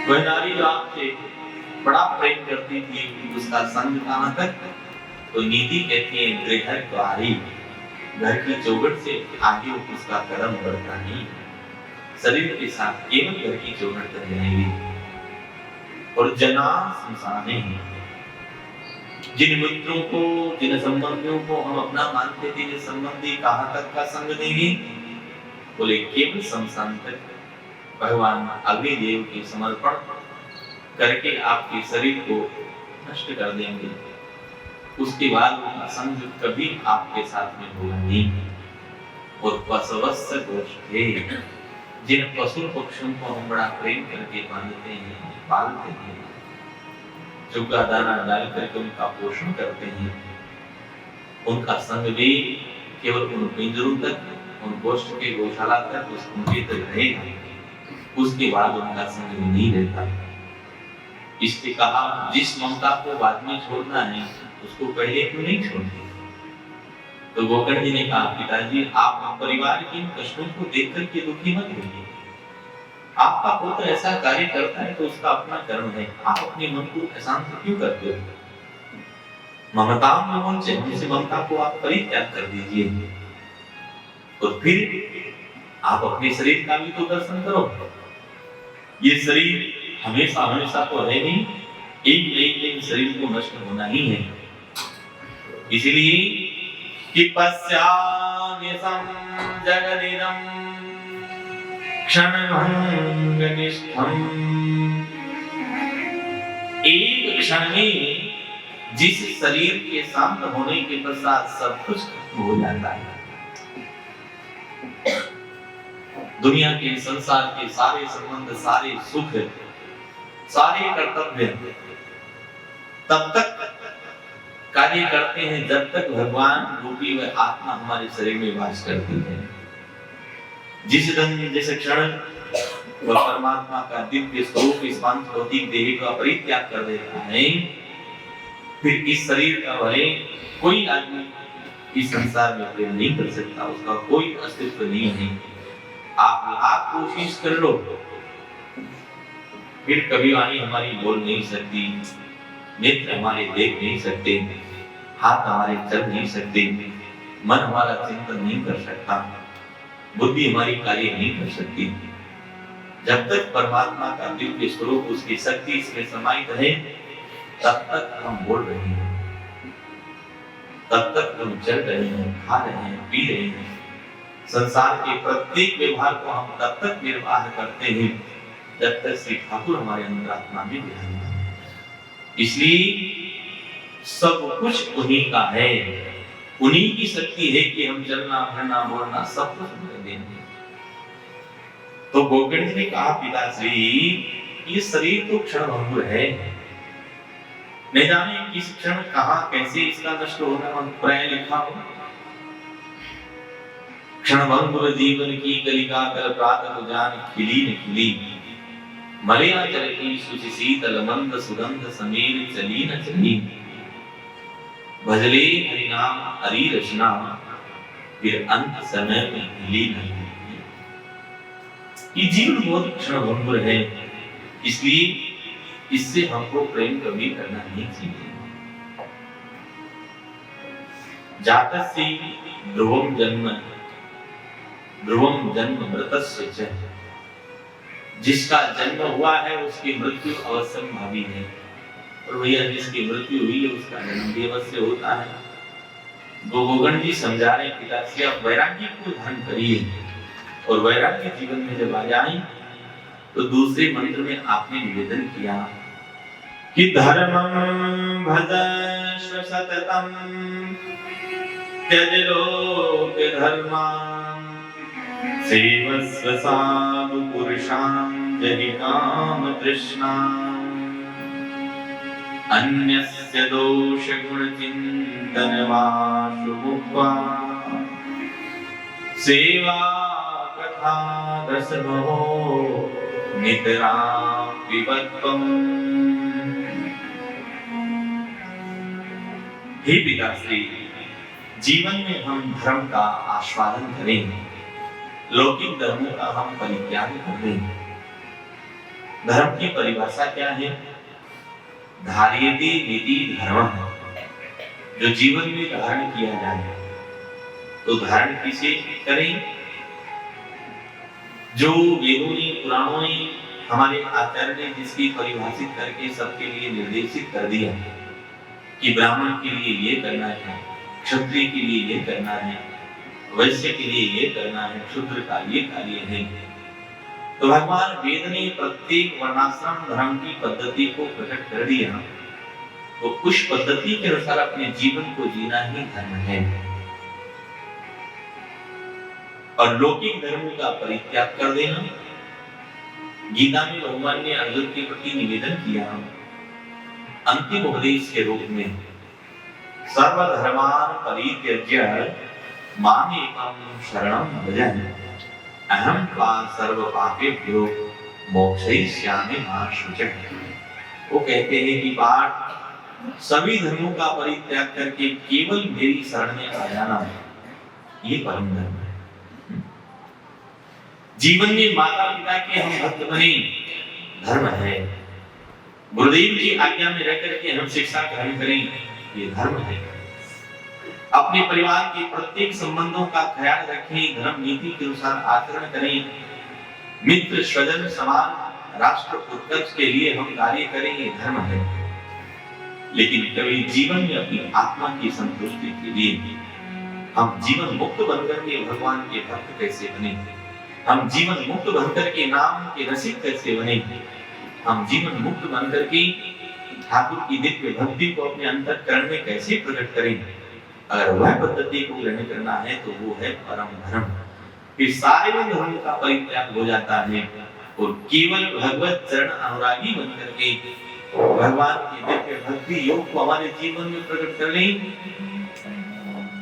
A: वह नारी जो आपसे बड़ा प्रेम करती थी, उसका संग कहाँ तक? तो नीति कहती है गृहद्वारि, घर की चौखट से आगे उसका कदम बढ़ता नहीं, शरीर के साथ केवल घर की चौखट तक रहेगी। और जना संसाने, जिन मित्रों को, जिन संबंधियों को हम अपना मानते थे, जिन संबंधी कहाँ तक का संग देंगे? बोले केवल शमशान तक। भगवान अग्निदेव के समर्पण करके आपके शरीर को नष्ट कर देंगे, उसके बाद उनका संग कभी आपके साथ में होगा नहीं। और पशुवत्स गोष्ठे, जिन पशु पक्षियों को हम बड़ा प्रेम करके बांधते हैं, पालते हैं, चुगा दाना डाल करके उनका पोषण करते हैं, उनका संग भी केवल उन पिंजरों तक, उन गोष्ठ के गौशाला तक, उनके तक रहेगा, उसके बाद उनका संग भी नहीं रहता। इसलिए कहा जिस ममता को बाद में छोड़ना है उसको पहले क्यों नहीं छोड़ते? तो गोकर्ण जी ने कहा पिताजी आप परिवार के कष्टों को देख करके दुखी मत होइए। आपका पुत्र ऐसा कार्य करता है तो उसका अपना कर्म है, आप अपने मन को अशांत क्यों करते हो? ममता में से हमसे ममता को आप परित्याग कर दीजिए, और फिर आप अपने शरीर का भी तो दर्शन करो। ये शरीर हमेशा हमेशा तो है नहीं, एक दिन शरीर को नष्ट होना ही है। इसलिए कि पश्याम्यसं जगदिदं क्षणभंगनिष्ठम्, एक क्षण में जिस शरीर के शांत होने के पश्चात सब कुछ खत्म हो जाता है। दुनिया के, संसार के सारे संबंध, सारे सुख, सारे कर्तव्य तब तक कार्य करते हैं जब तक भगवान रूपी वह आत्मा हमारे शरीर में वास करती है। जिस दिन जिस क्षण वह परमात्मा का दिव्य स्वरूप इस पांच भौतिक देह का परित्याग कर देता है, फिर इस शरीर का भले कोई आदमी इस संसार में प्रेम नहीं कर सकता, उसका कोई अस्तित्व नहीं है। आप कोशिश कर लो, फिर कभी वाणी हमारी बोल नहीं सकती, नेत्र हमारे देख नहीं सकते, हाथ हमारे चल नहीं सकते, मन हमारा चिंतन नहीं कर सकता, बुद्धि हमारी कार्य नहीं कर सकती। जब तक परमात्मा का दिव्य स्वरूप, उसकी शक्ति इसमें समाहित है, तब तक हम बोल रहे हैं, तब तक हम चल रहे हैं, खा रहे हैं, पी रहे हैं। संसार के प्रत्येक व्यवहार को हम तब तक निर्वाह करते हैं जब तक श्री ठाकुर हमारे अंतरात्मा में विराजमान है। इसलिए सब कुछ उन्हीं का है, उन्हीं की शक्ति है कि हम चलना, फिरना, बोलना सब कुछ कर देंगे। तो गोकर्ण जी ने कहा, पिताश्री ये शरीर तो क्षणभंगुर है, नहीं जाने किस क्षण कहां कैसे इसका नष्ट होना प्राय लिखा हो। क्षणभंगुर जीवन की कलिका कल प्रातः जान खिली न खिली, मलिया चलती शुचि शीतल मंद सुगंध समीर चली न चली, भजले हरि नाम हरि रचना फिर अंत समय में हिली न हिली। ये जीवन बहुत क्षणभंगुर है, इसलिए इससे हमको प्रेम कभी करना नहीं चाहिए। जातस्य ध्रुवम जन्म मृतस्य च, जिसका जन्म हुआ है उसकी मृत्यु अवश्यंभावी है, और भैया जिसकी मृत्यु हुई है उसका जन्म भी अवश्य होता है। गोकर्ण जी समझा रहे, पिताश्री आप वैराग्य को धारण करिए, और वैराग्य जीवन में जब आ जाए तो दूसरे मंत्र में आपने निवेदन किया कि धर्मं भजस्व सततं त्यज लोक धर्मान् सेवस्व साधु पुरुषान् जहि काम तृष्णाम् अन्यस्य दोष गुण चिंतन वाशु मुक्त्वा सेवा कथा दशमो नितरां विपत्तम्। हे पिताश्री, जीवन में हम धर्म का आस्वादन करें, लौकिक धर्मों का हम परित्याग करें। धर्म की परिभाषा क्या है? धार्यते नीति धर्म, जो जीवन में धारण किया जाए। तो धारण किसे करें? जो वेदों ने, पुराणों ने, हमारे आचार्य ने जिसकी परिभाषित करके सबके लिए निर्देशित कर दिया कि ब्राह्मण के लिए ये करना है, क्षत्रिय के लिए ये करना है, वैश्य के लिए ये करना है, शूद्र का ये कार्य है। तो भगवान वेद ने प्रत्येक वर्णाश्रम धर्म की पद्धति को प्रकट कर दिया, तो उस पद्धति के अनुसार अपने जीवन को जीना ही धर्म है। और लौकिक धर्मों का परित्याग कर देना। गीता में भगवान ने अर्जुन के प्रति निवेदन किया, अंतिम उपदेश के रूप में, सर्वधर्मान् परित्यज्य माम् एकं शरणं भज, अहं त्वा सर्व पापेभ्यो मोक्षयिष्यामि मा शुचः। वो कहते हैं कि पाठ सभी धर्मों का परित्याग करके केवल मेरी शरण में आ जाना, ये परम धर्म है। जीवन में माता पिता के हम भक्त बने, धर्म है। गुरुदेव की आज्ञा में रहकर के हम शिक्षा ग्रहण करें, ये धर्म है। अपने परिवार के प्रत्येक संबंधों का ख्याल रखें, धर्म नीति के अनुसार आचरण करें। मित्र, स्वजन, समाज, राष्ट्र उत्कर्ष के लिए हम कार्य करें, ये धर्म है। लेकिन कभी जीवन में अपनी आत्मा की संतुष्टि के लिए हम जीवन मुक्त बनकर के भगवान के भक्त कैसे बने, हम जीवन मुक्त बनकर के नाम के रसिक कैसे बने, हम जीवन मुक्त बनकर के ठाकुर की दिव्य भक्ति को अपने अंतःकरण में कैसे प्रकट करें। अगर वह पद्धति को ग्रहण करना है तो वो है परम धर्म। फिर सारे धर्म का परित्याग हो जाता है और केवल भगवत चरण अनुरागी बनकर के भगवान की दिव्य भक्ति योग को हमारे जीवन में प्रकट कर लें,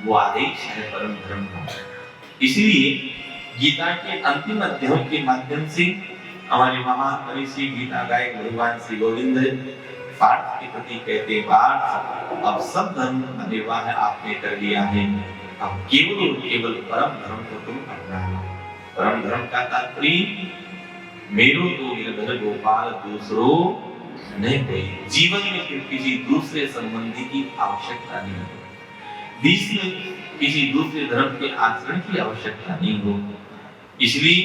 A: वो आदेश है परम धर्म का। इसलिए गीता के अंतिम अध्याय के माध्यम से हमारे महान ऋषि गीता गायक भगवान श्री गोविंद पाठ के प्रति कहते, पाठ अब सब धर्म का निर्वाह आपने कर लिया है, अब केवल और केवल परम धर्म को तुम अपनाना। परम धर्म का तात्पर्य मेरो तो गिरधर गोपाल दूसरो नहीं कोई। जीवन में फिर किसी दूसरे संबंधी की आवश्यकता नहीं है। बीच में किसी दूसरे धर्म के आचरण की आवश्यकता नहीं हो। इसलिए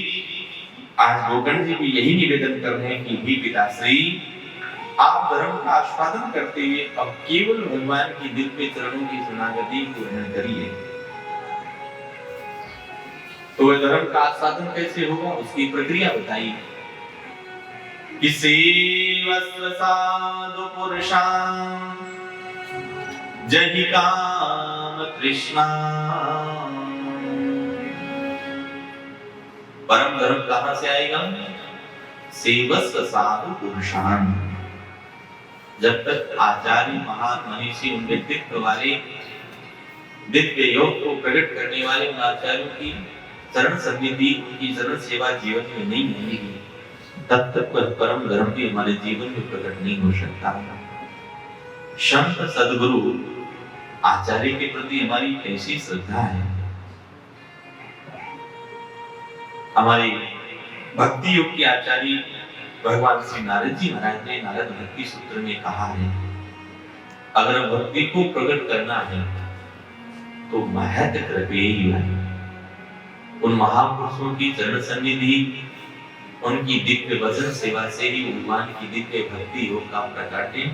A: आज गोकर्ण जी भी यही निवेदन कर रहे हैं कि हे पिताश्री, आप धर्म का आस्वादन करते हुए अब केवल भगवान की दिव्य चरणों की शरणागति को ग्रहण करिए। तो वह धर्म का आस्वादन कैसे होगा, उसकी प्रक्रिया बताइए। कि सेवस्व साधु पुरुषां जहि काम तृष्णा। परम धर्म कहां से आएगा? सेवस्व साधु पुरुषां। जब तक आचार्य महान मनीषी उनके दिव्य वाले दिव्य योग को प्रकट करने वाले उन आचार्यों की चरण सन्निधि, उनकी चरण सेवा जीवन में नहीं आएगी, तब तक वह परम धर्म भी हमारे जीवन में प्रकट नहीं हो सकता। संत सद्गुरु आचार्य के प्रति हमारी कैसी श्रद्धा है। हमारे भक्ति योग के आचार्य भगवान श्री नारद जी महाराज ने नारद भक्ति सूत्र में कहा है, अगर भक्ति को प्रकट करना है तो महत कृपेय, उन महापुरुषों की चरण सन्निधि, उनकी दिव्य वचन सेवा से ही भगवान की दिव्य भक्ति योग का प्रकाट्य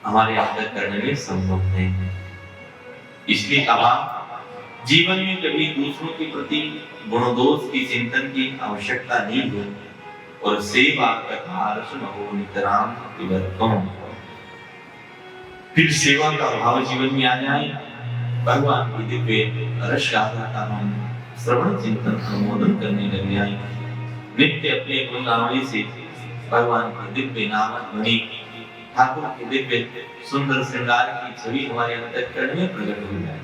A: हमारे अंदर करने में संभव है। इसलिए अब जीवन में कभी दूसरों के प्रति गुण दोष की चिंतन की आवश्यकता नहीं हो और सेवा कथा रसन हो नितराम विवर्तम। फिर सेवा का भाव जीवन में आ जाए, भगवान की दिव्य रस गाथा का हम श्रवण चिंतन अनुमोदन करने लग जाए, नित्य अपने गुणगावली से भगवान के दिव्य नाम ध्वनि, ठाकुर के दिव्य सुंदर श्रृंगार की छवि हमारे अंतःकरण में प्रकट हो जाए।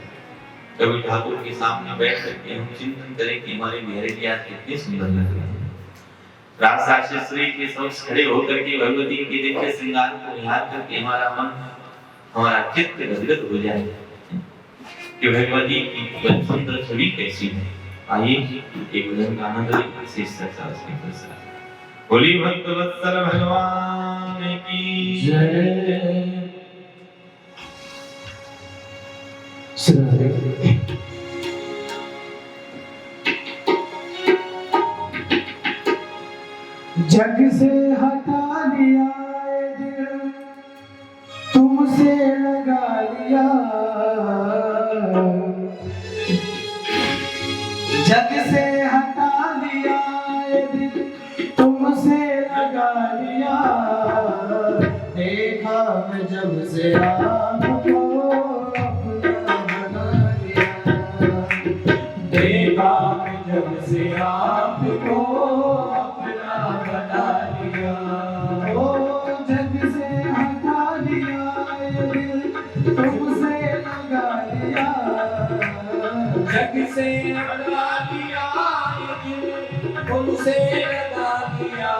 A: कभी ठाकुर के सामने बैठ करके हम चिंतन करें कि हमारे बिहारी जी आज कितने सुंदर लग रहे हैं। रास राशेश्वरी के समक्ष खड़े होकर के भगवती के दिव्य श्रृंगार को निहार करके हमारा मन, हमारा चित्त गदगद हो जाए कि भगवती की सुंदर छवि कैसी है। आइए एक भजन का आनंद लें, विशेष चर्चा उसमें कर सकते हैं। बोली भक्त वत्सल भगवान की
B: जय।
C: जग से हटा लिया दिल, तुमसे लगा लिया। जग से हटा लिया दिल, तुमसे लगा लिया। देखा मैं जब से आपको अपना बना लिया। देखा मैं जब से आपको अपना बना लिया। ओ जग से हटा लिया दिल, तुमसे लगा लिया। जग से हटा लिया दिल, तुमसे लगा लिया।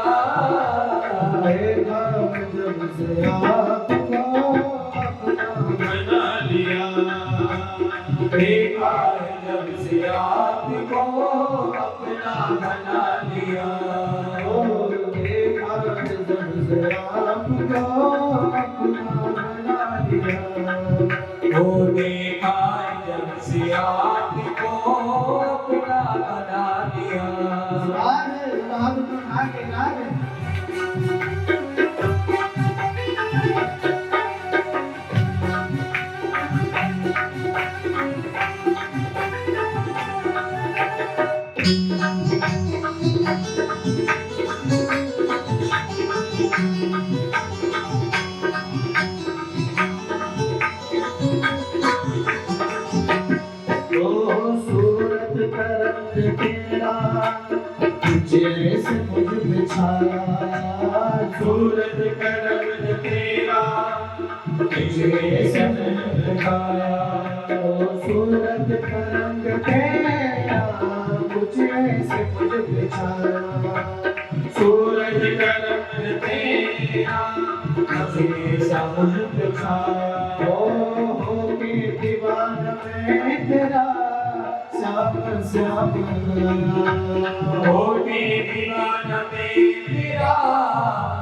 C: देखा मैं जब से आपको अपना बना लिया। देखा जब से आपको अपना बना लिया। ओ देखा जब से आपको अपना बना लिया। ओ देखा जब से आपको अपना बना लिया। जैसे मुझ पे छाया सूरत का रंग तेरा, जैसे मुझ पे छाया सूरत का रंग तेरा, कुछ ऐसे मुझ पे छाया सूरज का रंग तेरा, जैसा मुझ पे छाया। हो के दीवाना में तेरा श्याम श्याम होके दीवाना में तेरा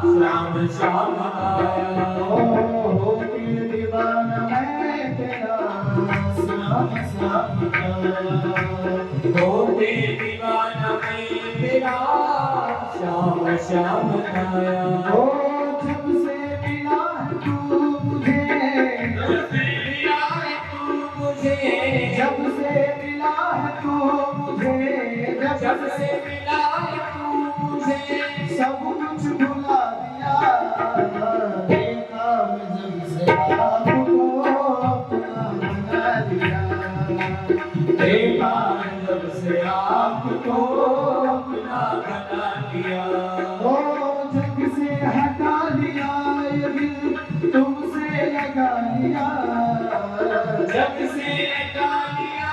C: श्याम श्याम आया। होके दीवाना में तेरा श्याम श्याम
D: होते दीवाना मैं तेरा श्याम श्याम आया
C: ओ जब से मिला है तू मुझे
D: जब से मिला है तू मुझे
C: जब से मिला है तू मुझे
D: जब से मिला है तू मुझे
C: सब कुछ भुला दिया देखा मैं जब से आपको अपना बना दिया
D: देखा जब से आपको अपना बना लिया
C: ओ जग से हटा लिया ये दिल तुमसे लगा लिया
D: जब से लगा लिया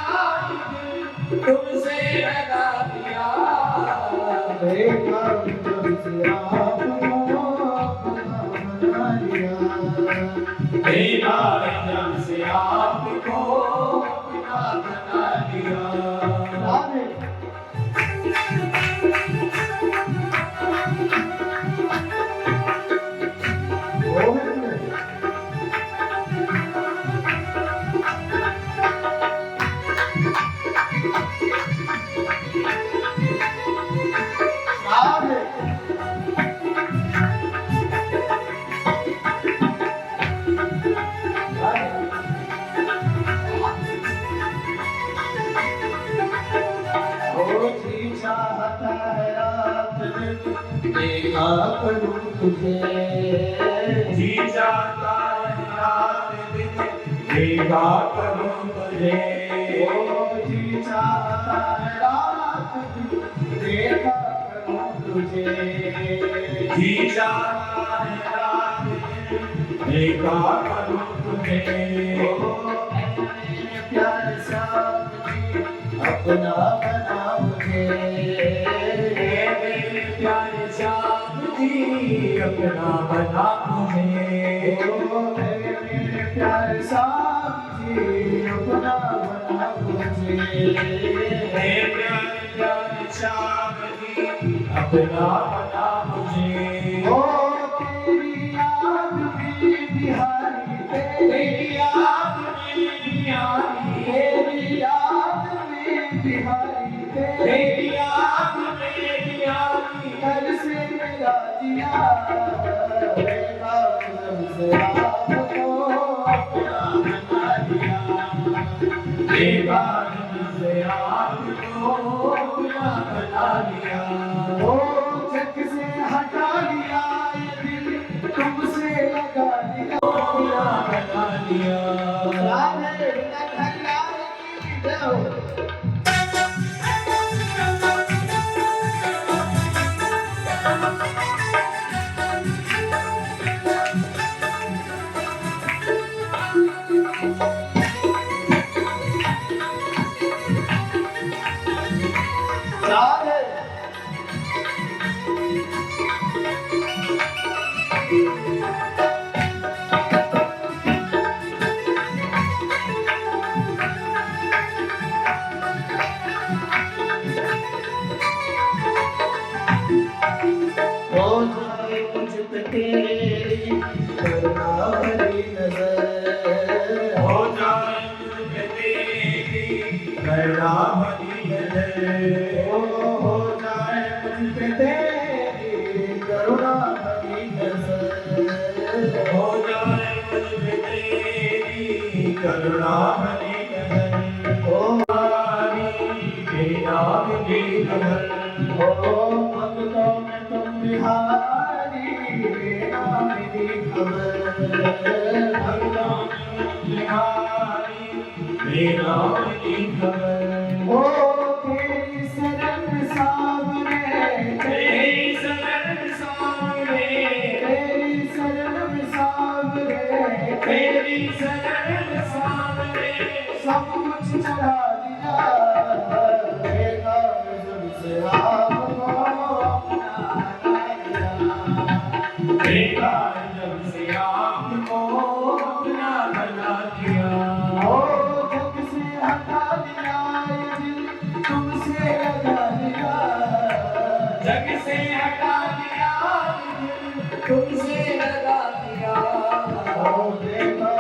D: तुमसे लगा लिया
C: देखा जब से आपको अपना बना लिया
D: देखा जब से आपको अपना बना लिया
C: राधे चाहता है रात दिन देखा करूं तुझे
D: जी जाता है रात दिन देखा करूं तुझे
C: ओ जी चाहता है रात दिन देखा करूं तुझे
D: जी जाता है रात दिन देखा करूं तुझे
C: ओ मेरे प्यारे श्याम जी अपना बना मुझे
D: मेरे प्यारे श्याम जी अपना बना मुझे
C: ओ मेरे प्यारे श्याम जी अपना बना मुझे
D: मेरे प्यारे श्याम जी अपना बना मुझे
C: ओ तेरी याद में बिहारी
D: तेरी याद में बिहारी
C: तेरी याद में बिहारी
D: तेरी याद में बिहारी
C: कल से मेरा जिया देखा जब से आपको अपना बना लिया
D: देखा जब से आपको अपना बना लिया
C: ओ जग से हटा लिया ये दिल तुमसे लगा लिया
D: अपना बना लिया
C: राधे कल्याण की जय हो राधे हो जाए मुझ पे तेरी करुणा भरी नजर
D: हो जाए मुझ तेरी करुणा भरी नजर
C: हो जाए मुझ पे तेरी करुणा भरी नजर
D: हो जाए मुझ तेरी करुणा भरी नजर
C: हो
D: मेरा भी नजर
C: भक्तों में तुम बिहारी मेरा मेरी खबर
D: भक्तों में बिहारी मेरा भी खबर
C: ओ तेरी शरण सामने
D: तेरी शरण सामने
C: तेरी शरण सामने
D: तेरी शरण सामने
C: सब कुछ चढ़ा दिया देखा सबसे आपको अपना बना दिया
D: देखा जब से आपको अपना बना दिया
C: ओ जग से हटा दिया ये दिल तुमसे लगा दिया
D: जग से हटा दिया तुमसे लगा दिया
C: ओ देखा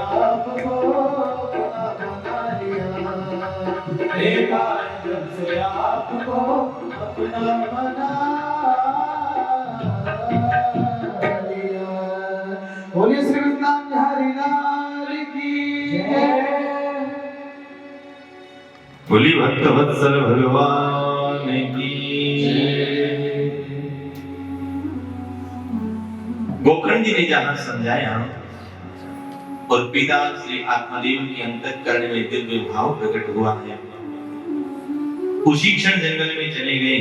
C: आपको अपना बना लिया, देखा जब से आपको अपना बना लिया। बोलिए श्री कृष्ण बिहारी लाल की जय।
A: बोली भक्त वत्सल भगवान की। गोकर्ण जी ने जहां समझाया और पिता श्री आत्मदेव के अंतःकरण में दिव्य भाव प्रकट हुआ है, उसी क्षण जंगल में चले गए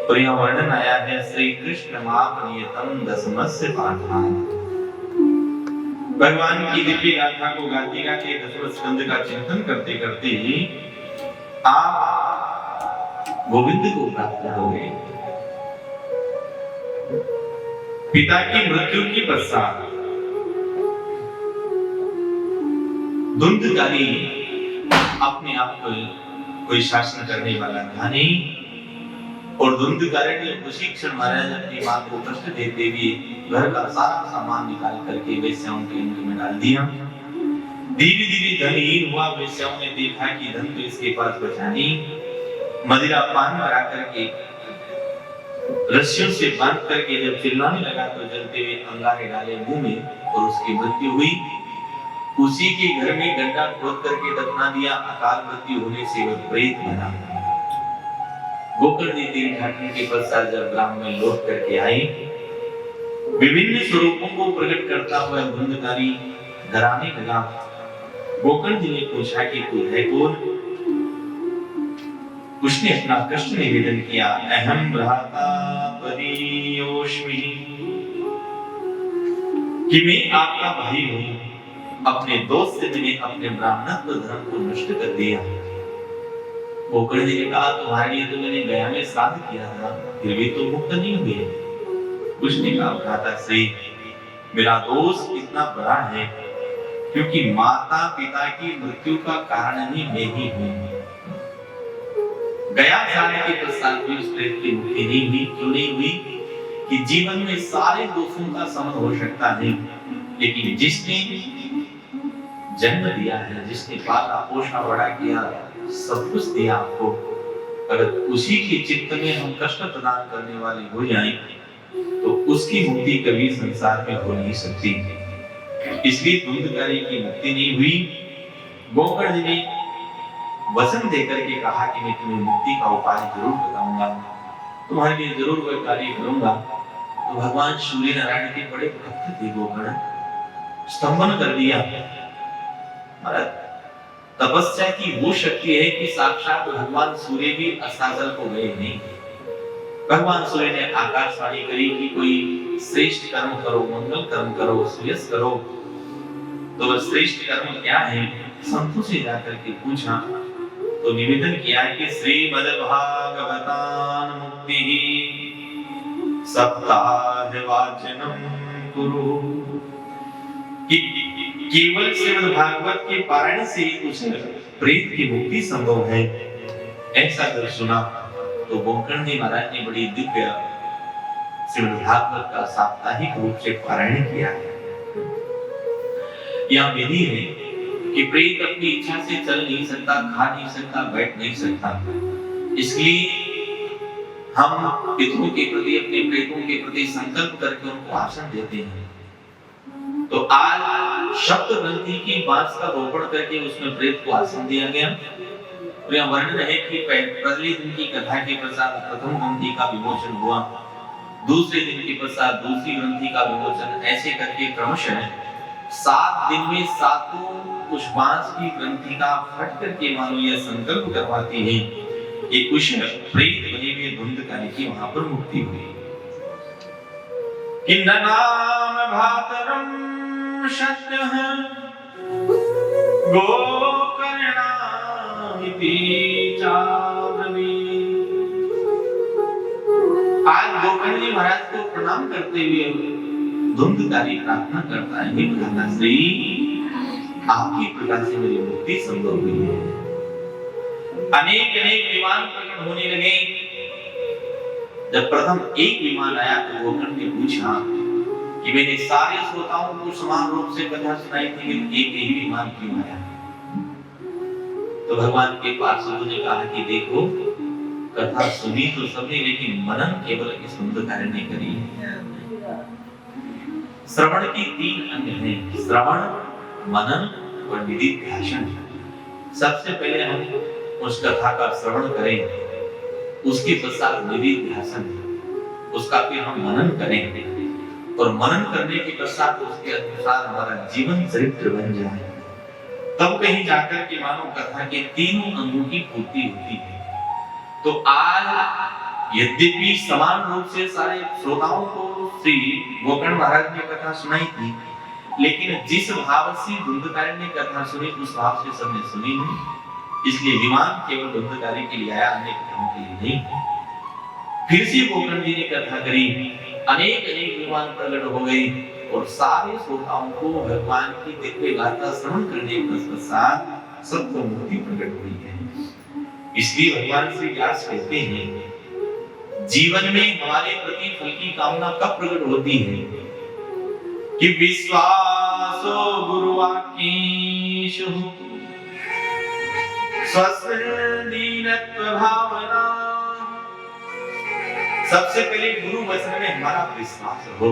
A: और यहाँ वर्णन आया है श्री कृष्ण मापनियतम दशमस्य पाठान। भगवान की दिव्य गाथा को गाते गाते दशम स्कंद का चिंतन करते करते आप गोविंद को प्राप्त हो गए। पिता की मृत्यु के पश्चात धुंधकारी अपने आप को कोई शासन करने वाला था नहीं और धुंधकारी ने उसी क्षण महाराज अपनी मां को कष्ट देते हुए घर का सारा सामान निकाल करके वेश्याओं के अंक में डाल दिया। धीरे धीरे धनहीन हुआ। वेश्याओं ने देखा कि धन तो इसके पास बचा नहीं, मदिरा पान करा करके रस्सियों से बांध करके जब चिल्लाने लगा तो जलते हुए अंगारे डाले मुंह में और उसकी मृत्यु हुई। उसी के घर में गड्ढा खोद करके दफना दिया। अकाल मृत्यु होने से वह प्रेत बना। गोकर्ण जी तीन घाटों के पश्चात जब ब्राह्मण लौट करके आए, विभिन्न स्वरूपों को प्रकट करता हुआ धुंधकारी डराने लगा। गोकर्ण जी ने पूछा कि तू है कौन? उसने अपना कष्ट निवेदन किया। अहम भ्राता परियोष्मि, कि मैं आपका भाई हूं। अपने दोस्त से मैंने अपने ब्राह्मणत्व धर्म को नष्ट कर दिया। गोकर्ण जी ने कहा तुम्हारे लिए तो मैंने गया में श्राद्ध किया था, फिर भी तो मुक्त नहीं हुए। उसने कहा भ्राता श्री, मेरा दोष इतना बड़ा है क्योंकि माता पिता की मृत्यु का कारण ही मैं ही हूं। गया साल के पश्चात भी उस प्रेत की मुक्ति नहीं हुई। क्यों नहीं हुई? कि जीवन में सारे दोषों का समन हो सकता है, लेकिन जिसने जन्म दिया है, जिसने पाला पोषा बड़ा किया, सब कुछ दिया आपको, अगर उसी के चित्त में हम कष्ट प्रदान करने वाले हो जाएं, तो उसकी मुक्ति कभी संसार में हो नहीं सकती। इसलिए धुंधकारी की मुक्ति नहीं हुई। गोकर्ण जी ने वचन देकर के कहा कि मैं तुम्हें मुक्ति का उपाय जरूर बताऊंगा, तुम्हारे लिए जरूर वह कार्य करूंगा। तो भगवान सूर्य नारायण के बड़े भक्त थे गोकर्ण, स्तंभन कर दिया। महाराज तपस्या की वो शक्ति है कि साक्षात भगवान सूर्य भी अस्ताचल को गए नहीं। भगवान सूर्य ने आकाशवाणी करी कि कोई श्रेष्ठ कर्म करो, मंगल कर्म करो, सुयश करो। तो वह श्रेष्ठ कर्म क्या है? संतों से जाकर के पूछा तो निवेदन किया कि श्रीमद् भागवतान मुक्ति सप्ताह वाचनम कुरु, कि केवल श्रीमद् भागवत के पारायण से उस प्रेत की मुक्ति संभव है। ऐसा जब सुना तो गोकर्ण जी महाराज ने बड़ी दिव्य श्रीमद् भागवत का साप्ताहिक रूप से पारायण किया है। यह विधि है कि प्रेत अपनी इच्छा से चल नहीं सकता, खा नहीं सकता, बैठ नहीं सकता। इसलिए हम पितरों के प्रति, अपने प्रेतों के प्रति संकल्प करके उनको आसन देते हैं। तो आज शब्द ग्रंथि की बांस का रोपण करके उसमें प्रेत को आसन दिया गया। और यह वर्णन है कि पहले दिन की कथा के पश्चात प्रथम ग्रंथि का विमोचन हुआ, दूसरे दिन के पश्चात दूसरी ग्रंथि का विमोचन, ऐसे करके क्रमशः 7 दिन में सातों उस बांस की ग्रंथि का फट करके मानो यह संकल्प करवाती है कि कुछ प्रेत बने हुए धुंधकारी की वहां पर मुक्ति हुई। किन्ननाम भातरम सत्यः गोकर्णामिति चाब्रवी। आज गोकर्ण जी महाराज को प्रणाम करते हुए धुंधकारी प्रार्थना करता है, हे भ्राता श्री, आपकी कृपा से मेरी मुक्ति संभव हुई है। अनेक अनेक विमान प्रकट होने लगे। जब प्रथम एक विमान आया तो गोकर्ण ने पूछा कि मैंने सारे श्रोताओं को समान रूप से कथा सुनाई थी, लेकिन एक ही विमान क्यों आया? तो भगवान के पार्षदों ने कहा कि देखो, कथा सुनी तो सबने, लेकिन मनन केवल इस सुंदरकारी ने करी है। श्रवण की 3 अंग हैं, श्रवण, मनन और निधिध्यासन। सबसे पहले हम उस कथा का श्रवण करें, उसके पश्चात निधिध्यासन, उसका फिर हम मनन करें, और मनन करने के पश्चात उसके अनुसार हमारा जीवन चरित्र बन जाए, तब कहीं जाकर के मानो कथा के 3 अंगों की पूर्ति होती है। तो आज यद्यपि समान रूप से सारे श्रोताओं को श्री गोकर्ण महाराज ने कथा सुनाई थी, लेकिन जिस भाव से धुंधकारी ने कथा सुनी उस भाव से सबने सुनी नहीं। इसलिए विमान केवल धुंधकारी के लिए आया, अन्य कथाओं के लिए नहीं। फिर से गोकर्ण जी ने कथा करी, अनेक विमान प्रकट हो गए और सारे श्रोताओं को भगवान की दिव्य गाथा श्रवण करने के पश्चात सत्य मूर्ति प्रकट हुई है। इसलिए भगवान श्री व्यास कहते हैं, जीवन में हमारे प्रति फल की कामना कब प्रकट होती है कि विश्वासो गुरुवाक्येषु स्वस्तिदीनत्व भावना। सबसे पहले गुरु वचन में हमारा विश्वास हो।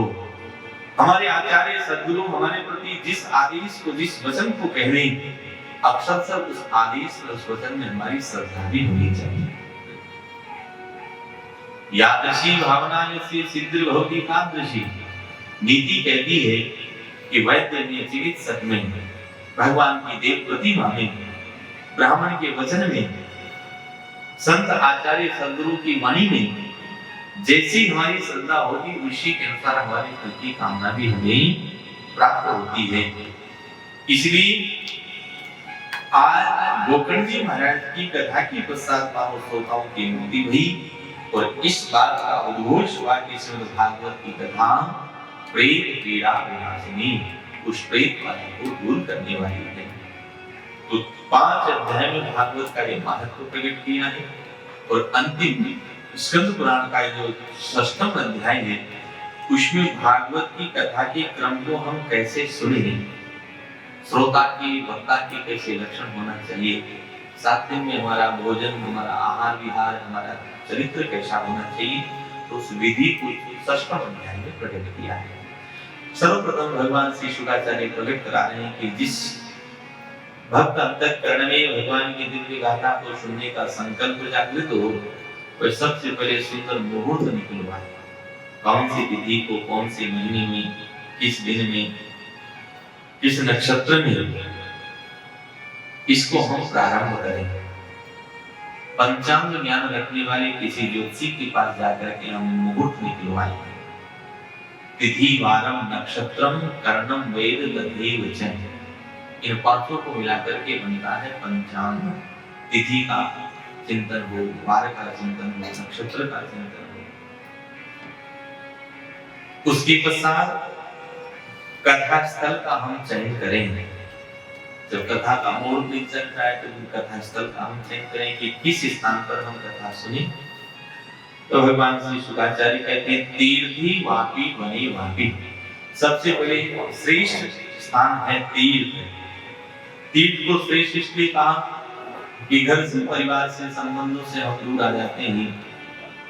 A: हमारे आचार्य सद्गुरु हमारे प्रति जिस आदेश को, जिस वचन को कह रहे हैं, अक्षरशः उस आदेश और उस वचन में हमारी श्रद्धा भी होनी चाहिए। यादृशी भावना यस्य सिद्धिर्भवति तादृशी। नीति कहती है कि वैद्य में, चिकित्सक में, भगवान की देव प्रतिमा में, ब्राह्मण के वचन में, संत आचार्य सद्गुरु की वाणी में जैसी हमारी श्रद्धा होगी, उसी के अनुसार हमारे फल की कामना भी हमें प्राप्त होती है। इसलिए आज गोकर्ण जी महाराज की कथा की पश्चात श्रोताओं की मुक्ति हुई और इस बात का उद्घोष हुआ कि श्रीमद् भागवत की कथा प्रेत पीड़ा विनाशिनी, उस प्रेत बाधा को दूर करने वाली है। तो 5 अध्याय में भागवत का ये महत्व प्रकट किया है और अंतिम स्कंद पुराण का जो 6वां अध्याय है, उसमें भागवत की कथा के क्रम को हम कैसे सुने, श्रोता की, वक्ता की कैसे लक्षण होना चाहिए, साथ में हमारा भोजन, हमारा आहार विहार, हमारा चरित्र कैसा होना चाहिए, तो उस विधि को 6वां अध्याय में प्रकट किया है। सर्वप्रथम भगवान श्री शुकाचार्य प्रकट करा रहे हैं कि जिस भक्त अंतःकरण में भगवान की दिव्य गाथा को सुनने का संकल्प जागृत हो, वह सबसे पहले सुंदर मुहूर्त निकलवाए। कौन सी तिथि को, कौन से महीने में, किस दिन में, किस नक्षत्र में, इसको हम प्रारंभ करें। पंचांग ज्ञान रखने वाले किसी ज्योतिषी के पास जाकर के हम मुहूर्त निकलवाएं। तिथि, वारम, नक्षत्रम, कर्णम, वेद, दधेव च, इन 5 को मिलाकर के बनता है पंचांग। तिथि का चिंतन हो, वार का चिंतन हो, नक्षत्र का चिंतन हो। उसके पश्चात कथा स्थल का हम चयन करेंगे। जब कथा का मूल दिन चल रहा है तो कथा स्थल का हम चयन करें कि किस स्थान पर हम कथा सुने। तो भगवान श्री शुकाचार्य कहते हैं, तीर्थी वापी वने वापी। सबसे पहले श्रेष्ठ स्थान है तीर्थ। तीर्थ को श्रेष्ठ इसलिए कहा कि घर से, परिवार से, संबंधों से हम दूर आ जाते हैं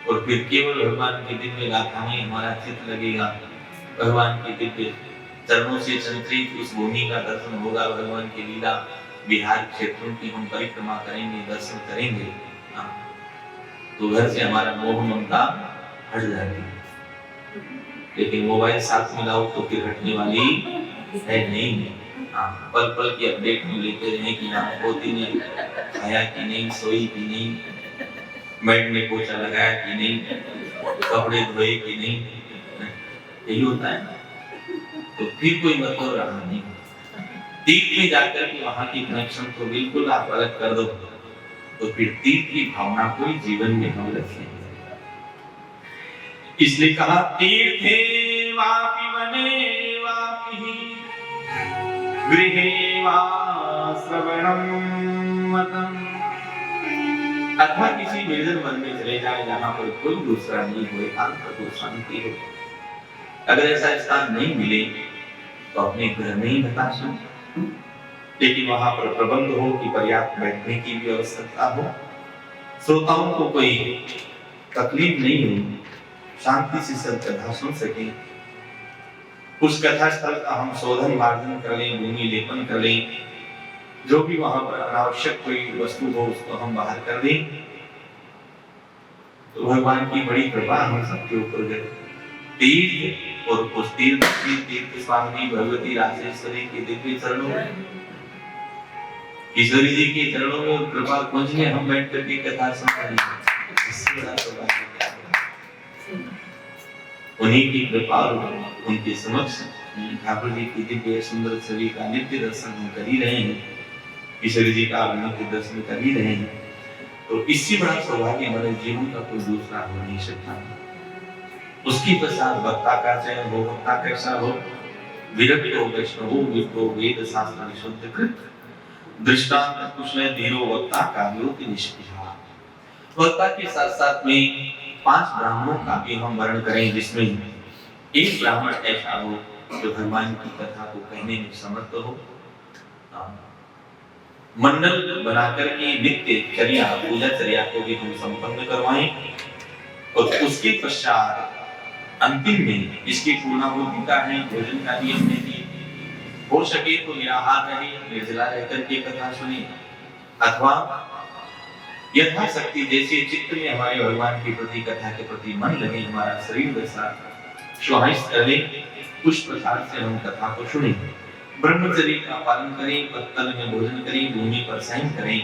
A: और फिर केवल भगवान की दिव्य गाथा में हमारा चित्त लगेगा। भगवान के दिव्य चरणों से संतरित उस भूमि का दर्शन होगा, भगवान की लीला विहार क्षेत्रों की हम परिक्रमा करेंगे, दर्शन करेंगे, तो घर से हमारा मोह ममता हट जाएगी। लेकिन मोबाइल साथ में लाओ तो फिर हटने वाली है नहीं। पल पल की अपडेट में लेते रहे कि हाँ पोती ने खाया कि नहीं, सोई कि नहीं, मैड ने पोछा लगाया कि नहीं, कपड़े धोए कि नहीं, यही होता है। तो फिर कोई मतलब रहा नहीं। तीर्थ में जाकर के वहां की कनेक्शन तो बिल्कुल आप अलग कर दो, तो फिर तीर्थ की भावना को जीवन में हम रखें। इसलिए कहा तीर्थे वापि वने वापि गृहे वा श्रवणं मतम्। अथवा किसी निर्जन वन में चले जाए जहां पर कोई दूसरा नहीं हो, एकांत हो, शांति हो, अगर ऐसा स्थान नहीं मिले तो अपने घर में ही बता सो, लेकिन वहां पर प्रबंध हो कि पर्याप्त बैठने की भी आवश्यकता हो, श्रोताओं को कोई तकलीफ नहीं हो, शांति से सब कथा सुन सके। उस कथा स्थल का हम शोधन मार्जन कर लें, भूमि लेपन कर लें, जो भी वहां पर अनावश्यक कोई वस्तु हो उसको हम बाहर कर दें, तो भगवान की बड़ी कृपा हम सबके ऊपर है। तीर्थ और उस तीर्थ स्वामी भगवती राजेश्वरी के दिव्य चरणों में, ईश्वरी जी के चरणों में और कृपा कुंज में हम बैठ करके कथा सुन रहे हैं। इससे बड़ा सौभाग्य क्या है? उन्हीं की कृपा और उनके समक्ष ठाकुर जी की दिव्य सुंदर छवि का नित्य दर्शन हम कर ही रहे हैं, ईश्वरी जी का नित्य दर्शन कर ही रहे हैं। तो इससे बड़ा सौभाग्य हमारे जीवन का कोई दूसरा हो नहीं सकता। उसकी पश्चात वक्ता का चयन हो, वक्ता कैसा हो, विरक्त हो, वैष्णव हो, विप्रो वेद शास्त्र विशुद्ध कृत, दृष्टांत कुशल धीरो वक्ता का विरोध निष्ठा। वक्ता के साथ साथ में 5 ब्राह्मणों का भी हम वर्ण करें, जिसमें एक ब्राह्मण ऐसा हो जो भगवान की कथा को कहने में समर्थ हो, मंडल बनाकर के नित्य चर्या पूजा चर्या को भी हम संपन्न करवाएं, और उसके पश्चात अंतिम में इसकी पूर्णाहुति का है, भोजन का भी हमने दी। हो सके तो निराहार रहे, निर्जला रहकर के कथा सुने, अथवा यथाशक्ति जैसे चित्त में हमारे भगवान के प्रति कथा के प्रति मन लगे, हमारा शरीर वैसा स्वाभाविक करे, उस प्रकार से हम कथा को सुने। ब्रह्मचर्य का पालन करें, पत्तल में भोजन करें, भूमि पर शयन करें,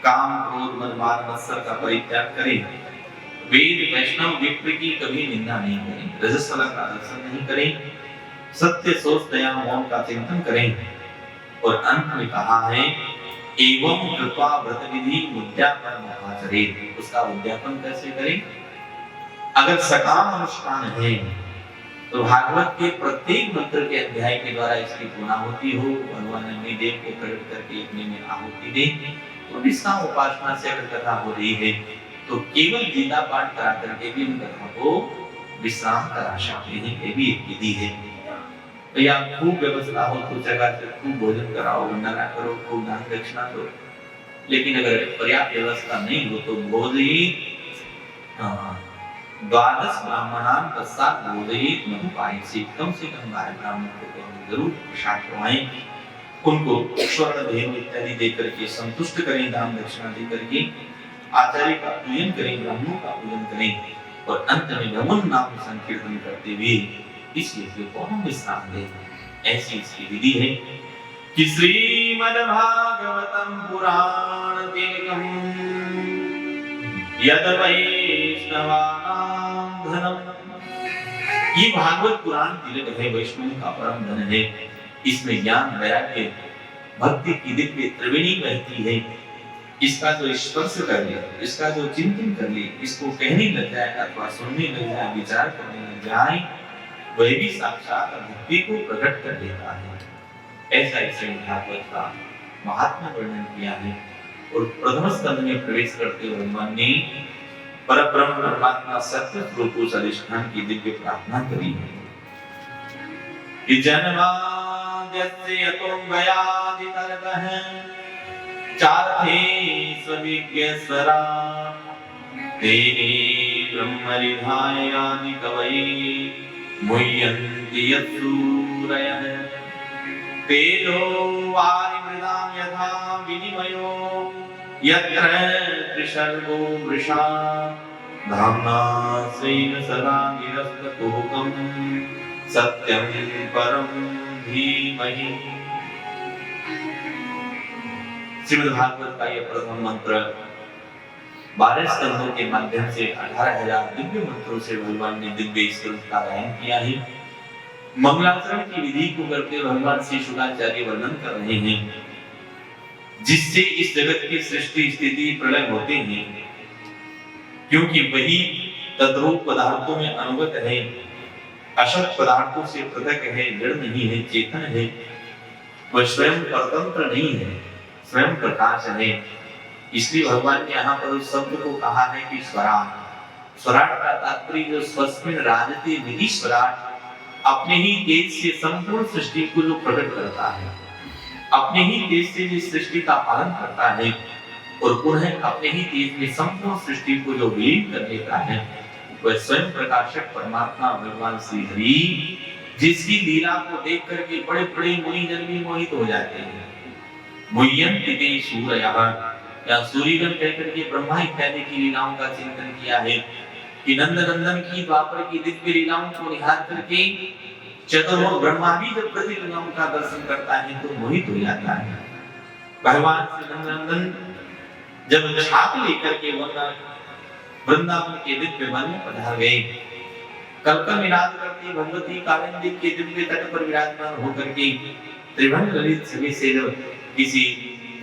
A: काम क्रोध मद माद मत्सर का परित्याग करें, वेद वैष्णव विप्र की कभी निंदा नहीं करें, रजस्वला का दर्शन नहीं करें, सत्य सोच दया मौन का चिंतन करें, और अंत में कहा है एवं कृपा व्रत विधि उद्यापन आचरेत। उसका उद्यापन कैसे करें? अगर सकाम अनुष्ठान है तो भागवत के प्रत्येक मंत्र के अध्याय के द्वारा इसकी पूर्णाहुति हो, भगवान अग्निदेव को प्रकट करके अग्नि में आहुति दे, तो निष्काम उपासना से अगर कथा हो रही है तो केवल गीता पाठ करा करके भी उन कथा को विश्राम करा सकते हैं। ये भी एक विधि है। तो या खूब व्यवस्था हो तो जगह से खूब भोजन कराओ, भंडारा करो, खूब दान दक्षिणा दो, लेकिन अगर पर्याप्त व्यवस्था नहीं हो तो भोज ही 12 ब्राह्मणान पश्चात भोजयेत मधुपायसे, कम से कम 12 ब्राह्मण को हम जरूर प्रसाद करवाएं, उनको स्वर्ण धेनु इत्यादि देकर के संतुष्ट करें, दान दक्षिणा देकर के आचार्य का पूजन करें, ब्राह्मणों का पूजन करें, और अंत में भगवान नाम संकीर्तन करते हुए इस यज्ञ को हम विश्राम दें। ऐसी इसकी विधि है कि श्रीमद् भागवतम पुराण तिलकम यद वैष्णवानां धनम। ये भागवत पुराण तिलक है, वैष्णव का परम धन है। इसमें ज्ञान वैराग्य भक्ति की दिव्य त्रिवेणी बहती है। इसका जो स्पर्श कर ले, इसका जो चिंतन कर ले, इसको कहने लग जाए अथवा सुनने लग जाए, विचार करने लग जाए, वह भी साक्षात भक्ति को प्रकट कर देता है। ऐसा इसे भागवत का महात्मा वर्णन किया है। और प्रथम स्कंद में प्रवेश करते हुए भगवान ने परब्रह्म परमात्मा सत्य स्वरूप उस अधिष्ठान की दिव्य प्रार्थना करी है कि जन्माद्यस्य यतोऽन्वयादितरतः चार्थे स्वविज्ञस्वरा तेने ब्रह्मनिधाय आदिकवये मुह्यन्ति यत्सूरयः तेजो वारिमृदां यथा विनिमयो यत्र त्रिसर्गो वृषा धाम्ना स्वेन सदा निरस्तकुहकं सत्यं परं धीमहि। श्रीमद् भागवत का यह प्रथम मंत्र 12 स्कंदों के माध्यम से 18,000 दिव्य मंत्रों से भगवान ने दिव्य स्कंद का गायन किया है। मंगलाचरण की विधि को करके भगवान श्री शुक्राचार्य वर्णन कर रहे हैं, जिससे इस जगत की सृष्टि स्थिति प्रलय होते हैं, क्योंकि वही तद्रूप पदार्थों में अनुगत है, असत पदार्थों से पृथक है, जड़ नहीं है, चेतन है, वह स्वयं स्वतंत्र नहीं है, स्वयं प्रकाश है। इसलिए भगवान ने यहाँ पर उस शब्द को कहा है कि स्वराट। स्वराट का तात्पर्य जो स्वस्मिन् राजते विधि स्वराट, अपने ही तेज से संपूर्ण सृष्टि को जो प्रकट करता है, अपने ही तेज से जिस सृष्टि का पालन करता है और पुनः अपने ही तेज में संपूर्ण सृष्टि को जो विलीन कर देता है, वह स्वयं प्रकाशक परमात्मा भगवान श्री हरि, जिसकी लीला को देख करके बड़े बड़े मुनि जन भी मोहित हो जाते हैं। मुह्यन्ति ते सूरयः, या सूर्यगण कहकर के ब्रह्मा इत्यादि की लीलाओं का चिंतन किया है कि नंद नंदन की द्वापर की दिव्य लीलाओं को निहार करके चतुर्मुख ब्रह्मा भी जब प्रतिलीलाओं का दर्शन करता है तो मोहित हो जाता है। भगवान श्री नंद नंदन जब छाप लेकर के वृंदावन के दिव्य वन में पधार गए, कलकल निनाद करती भगवती कालिंदी के दिव्य तट पर विराजमान होकर के त्रिभुवन ललित छवि से जब किसी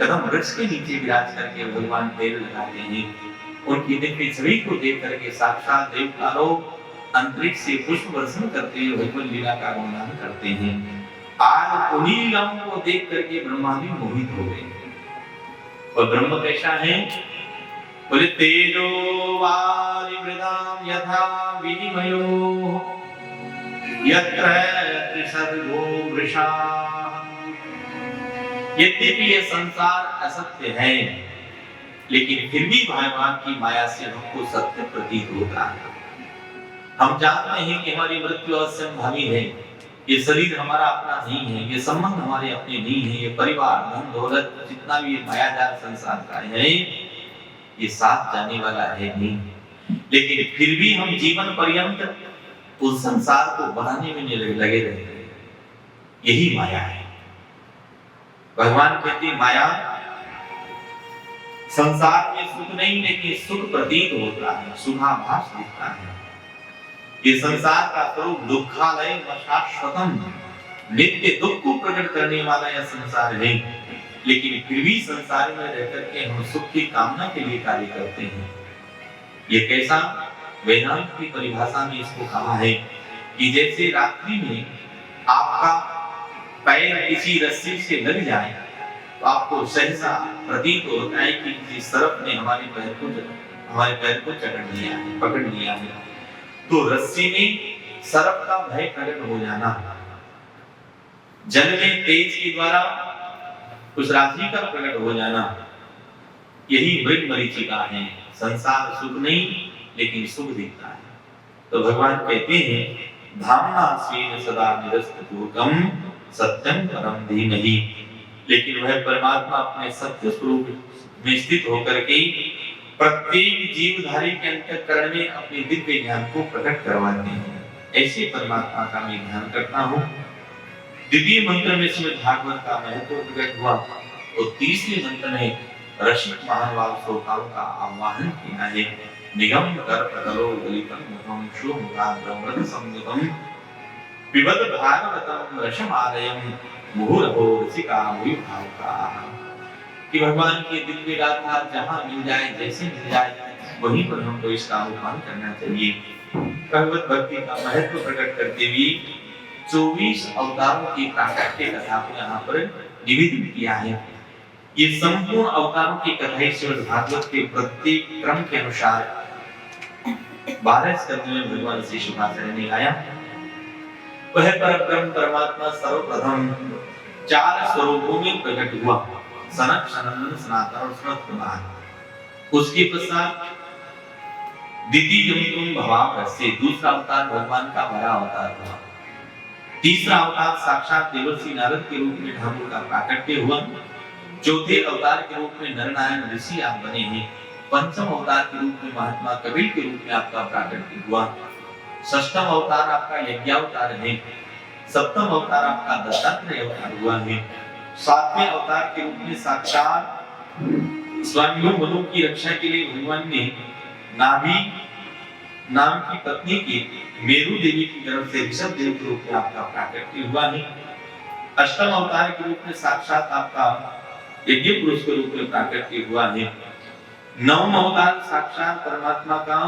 A: कदम वृक्ष के नीचे विराज करके भगवान पैर लगाते हैं, उनकी दिव्य छवि को देख करके साक्षात देवता लोग अंतरिक्ष से पुष्प वर्षण करते हुए भगवत लीला का गुणगान करते हैं। आज उन्हीं लीलाओं को देख करके ब्रह्मा भी मोहित हो गए। और ब्रह्म कैसा है? बोले तेजो वारिवृदाम यथा विनिमयो यत्र त्रिसर्गो वृषा। यद्यपि ये संसार असत्य है, लेकिन फिर भी भगवान की माया से हमको सत्य प्रतीत होता है। हम जानते हैं कि हमारी मृत्यु असंभावी है, ये शरीर हमारा अपना नहीं है, ये संबंध हमारे अपने नहीं है, ये परिवार धन दौलत जितना भी मायाजाल संसार का है ये साथ जाने वाला है नहीं। लेकिन फिर भी हम जीवन पर्यंत उस संसार को बनाने में लगे रहते हैं। यही माया है। भगवान कहते माया संसार में सुख नहीं, लेकिन सुख प्रतीत होता है, सुखाभास दिखता है। ये संसार का स्वरूप दुखालय शाश्वतम, नित्य दुख को प्रकट करने वाला यह संसार है। लेकिन फिर भी संसार में रहकर के हम सुख की कामना के लिए कार्य करते हैं। ये कैसा? वेदांत की परिभाषा में इसको कहा है कि जैसे रात्रि में आपका पैर किसी रस्सी से लग जाए तो आपको सहसा प्रतीत होता है कि किसी सर्प ने हमारे पैर को जकड़ लिया है, पकड़ लिया है। तो रस्सी में सर्प का भय प्रकट हो जाना, जल में तेज के द्वारा उस राशि का प्रकट हो जाना, यही मृग मरीचिका है। संसार सुख नहीं, लेकिन सुख दिखता है। तो भगवान कहते हैं धामना स्वेन सदा निरस्तूकम सत्यम परम धीमहि। लेकिन वह परमात्मा अपने सत्य स्वरूप में स्थित होकर के प्रत्येक जीवधारी के अंतःकरण में अपने दिव्य ज्ञान को प्रकट करवाते हैं। ऐसे परमात्मा का मैं ध्यान करता हूँ। द्वितीय मंत्र में श्रीमद् भागवत का महत्व प्रकट हुआ और तीसरे मंत्र में रसिक महानुभाव श्रोताओं का आह्वान किया है। निगम कर प्रकलो गलितम मुखम शोभाग्रमृत संयुतम पिबत भागवतम रसमालयम मुहुरहो रसिका मुयुभावका। कि भगवान की दिव्य गाथा जहां मिल जाए, जैसे मिल जाए, वहीं पर हमको इसका आह्वान करना चाहिए। भगवत भक्ति का महत्व प्रकट करते हुए 24 अवतारों की प्राकट्य कथा को यहाँ पर निवेदित किया है। ये संपूर्ण अवतारों की कथाएं श्रीमद् भागवत के प्रत्येक क्रम के अनुसार 12 स्कंद में भगवान श्री शुभाचार्य ने गाया। वह परब्रह्म परमात्मा सर्वप्रथम 4 स्वरूपों में प्रकट हुआ, सनक सनंदन सनातन और सनत कुमार। उसके पश्चात द्वितीय जमतुम भवाम से दूसरा अवतार भगवान का बड़ा अवतार हुआ। तीसरा अवतार साक्षात देवर्षि नारद के रूप में ठाकुर का प्राकट्य हुआ। चौथे अवतार के रूप में नरनारायण ऋषि आप बने हैं। पंचम अवतार के रूप में महात्मा कबीर के रूप में आपका प्राकट्य हुआ। षष्ठम अवतार आपका यज्ञावतार है। सप्तम अवतार आपका दत्तात्रेय अवतार हुआ है। 7वें अवतार के रूप में साक्षात स्वामियों मनु की रक्षा के लिए भगवान ने नाभि नाम की पत्नी की मेरु देवी की तरफ से ऋषभ देव के रूप में आपका प्राकट्य हुआ है। अष्टम अवतार के रूप में साक्षात आपका यज्ञ पुरुष के रूप में प्राकट्य हुआ है। नवम अवतार साक्षात परमात्मा का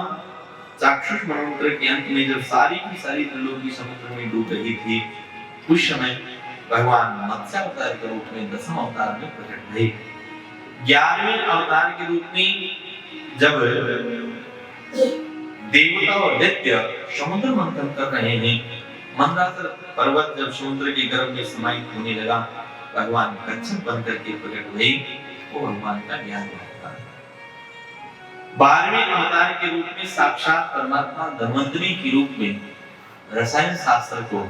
A: चाक्षुष मनोंतर के अंत में जब सारी की सारी त्रिलोकी समुद्र में डूब रही थी, उस समय भगवान मत्स्य अवतार के रूप में 10वें अवतार में प्रकट हुए। 11वें अवतार के रूप में जब देवता और दैत्य समुद्र मंथन कर रहे हैं, मंदासर पर्वत जब समुद्र के गर्भ में समाहित होने लगा, भगवान कच्छप बनकर के प्रकट हुए, वो भगवान का ज्ञान होता है। 12वें अवतार के रूप में साक्षात परमात्मा धन्वंतरी के रूप में रसायन शास्त्र को,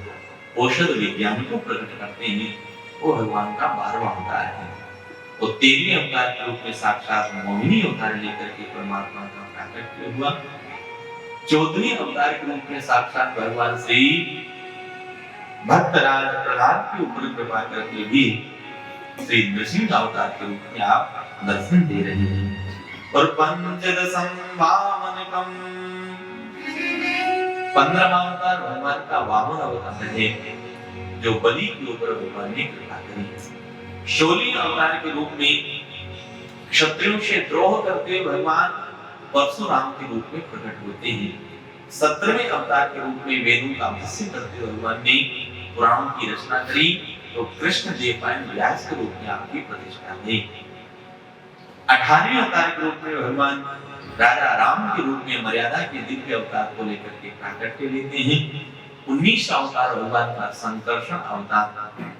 A: औषध विज्ञान को प्रकट करते हैं, वो भगवान का 12वां अवतार है। और 13वें अवतार के रूप में साक्षात मोहिनी अवतार लेकर के परमात्मा का प्राकट्य हुआ। 14वें अवतार के रूप में साक्षात भगवान श्री भक्तराज प्रहलाद के ऊपर कृपा करके भी श्री नृसिंह अवतार के रूप में आप दर्शन दे रहे हैं। और पंचदशम वामनकम, 15वां अवतार भगवान का वामन अवतार है, जो बलि के ऊपर भगवान ने कृपा करी। 16वें अवतार के रूप में क्षत्रियों से द्रोह करते हुए भगवान परशुराम के रूप में प्रकट होते हैं। 17वें अवतार के रूप में वेदों का भाष्य करते हुए भगवान ने पुराणों की रचना करी, तो कृष्ण देवपायन व्यास के रूप में आपकी प्रतिष्ठा हुई। 18वें अवतार के रूप में भगवान राजा राम के रूप में मर्यादा के दिव्य अवतार को लेकर के प्राकट्य लेते हैं। 19वां अवतार भगवान का संकर्षण अवतार,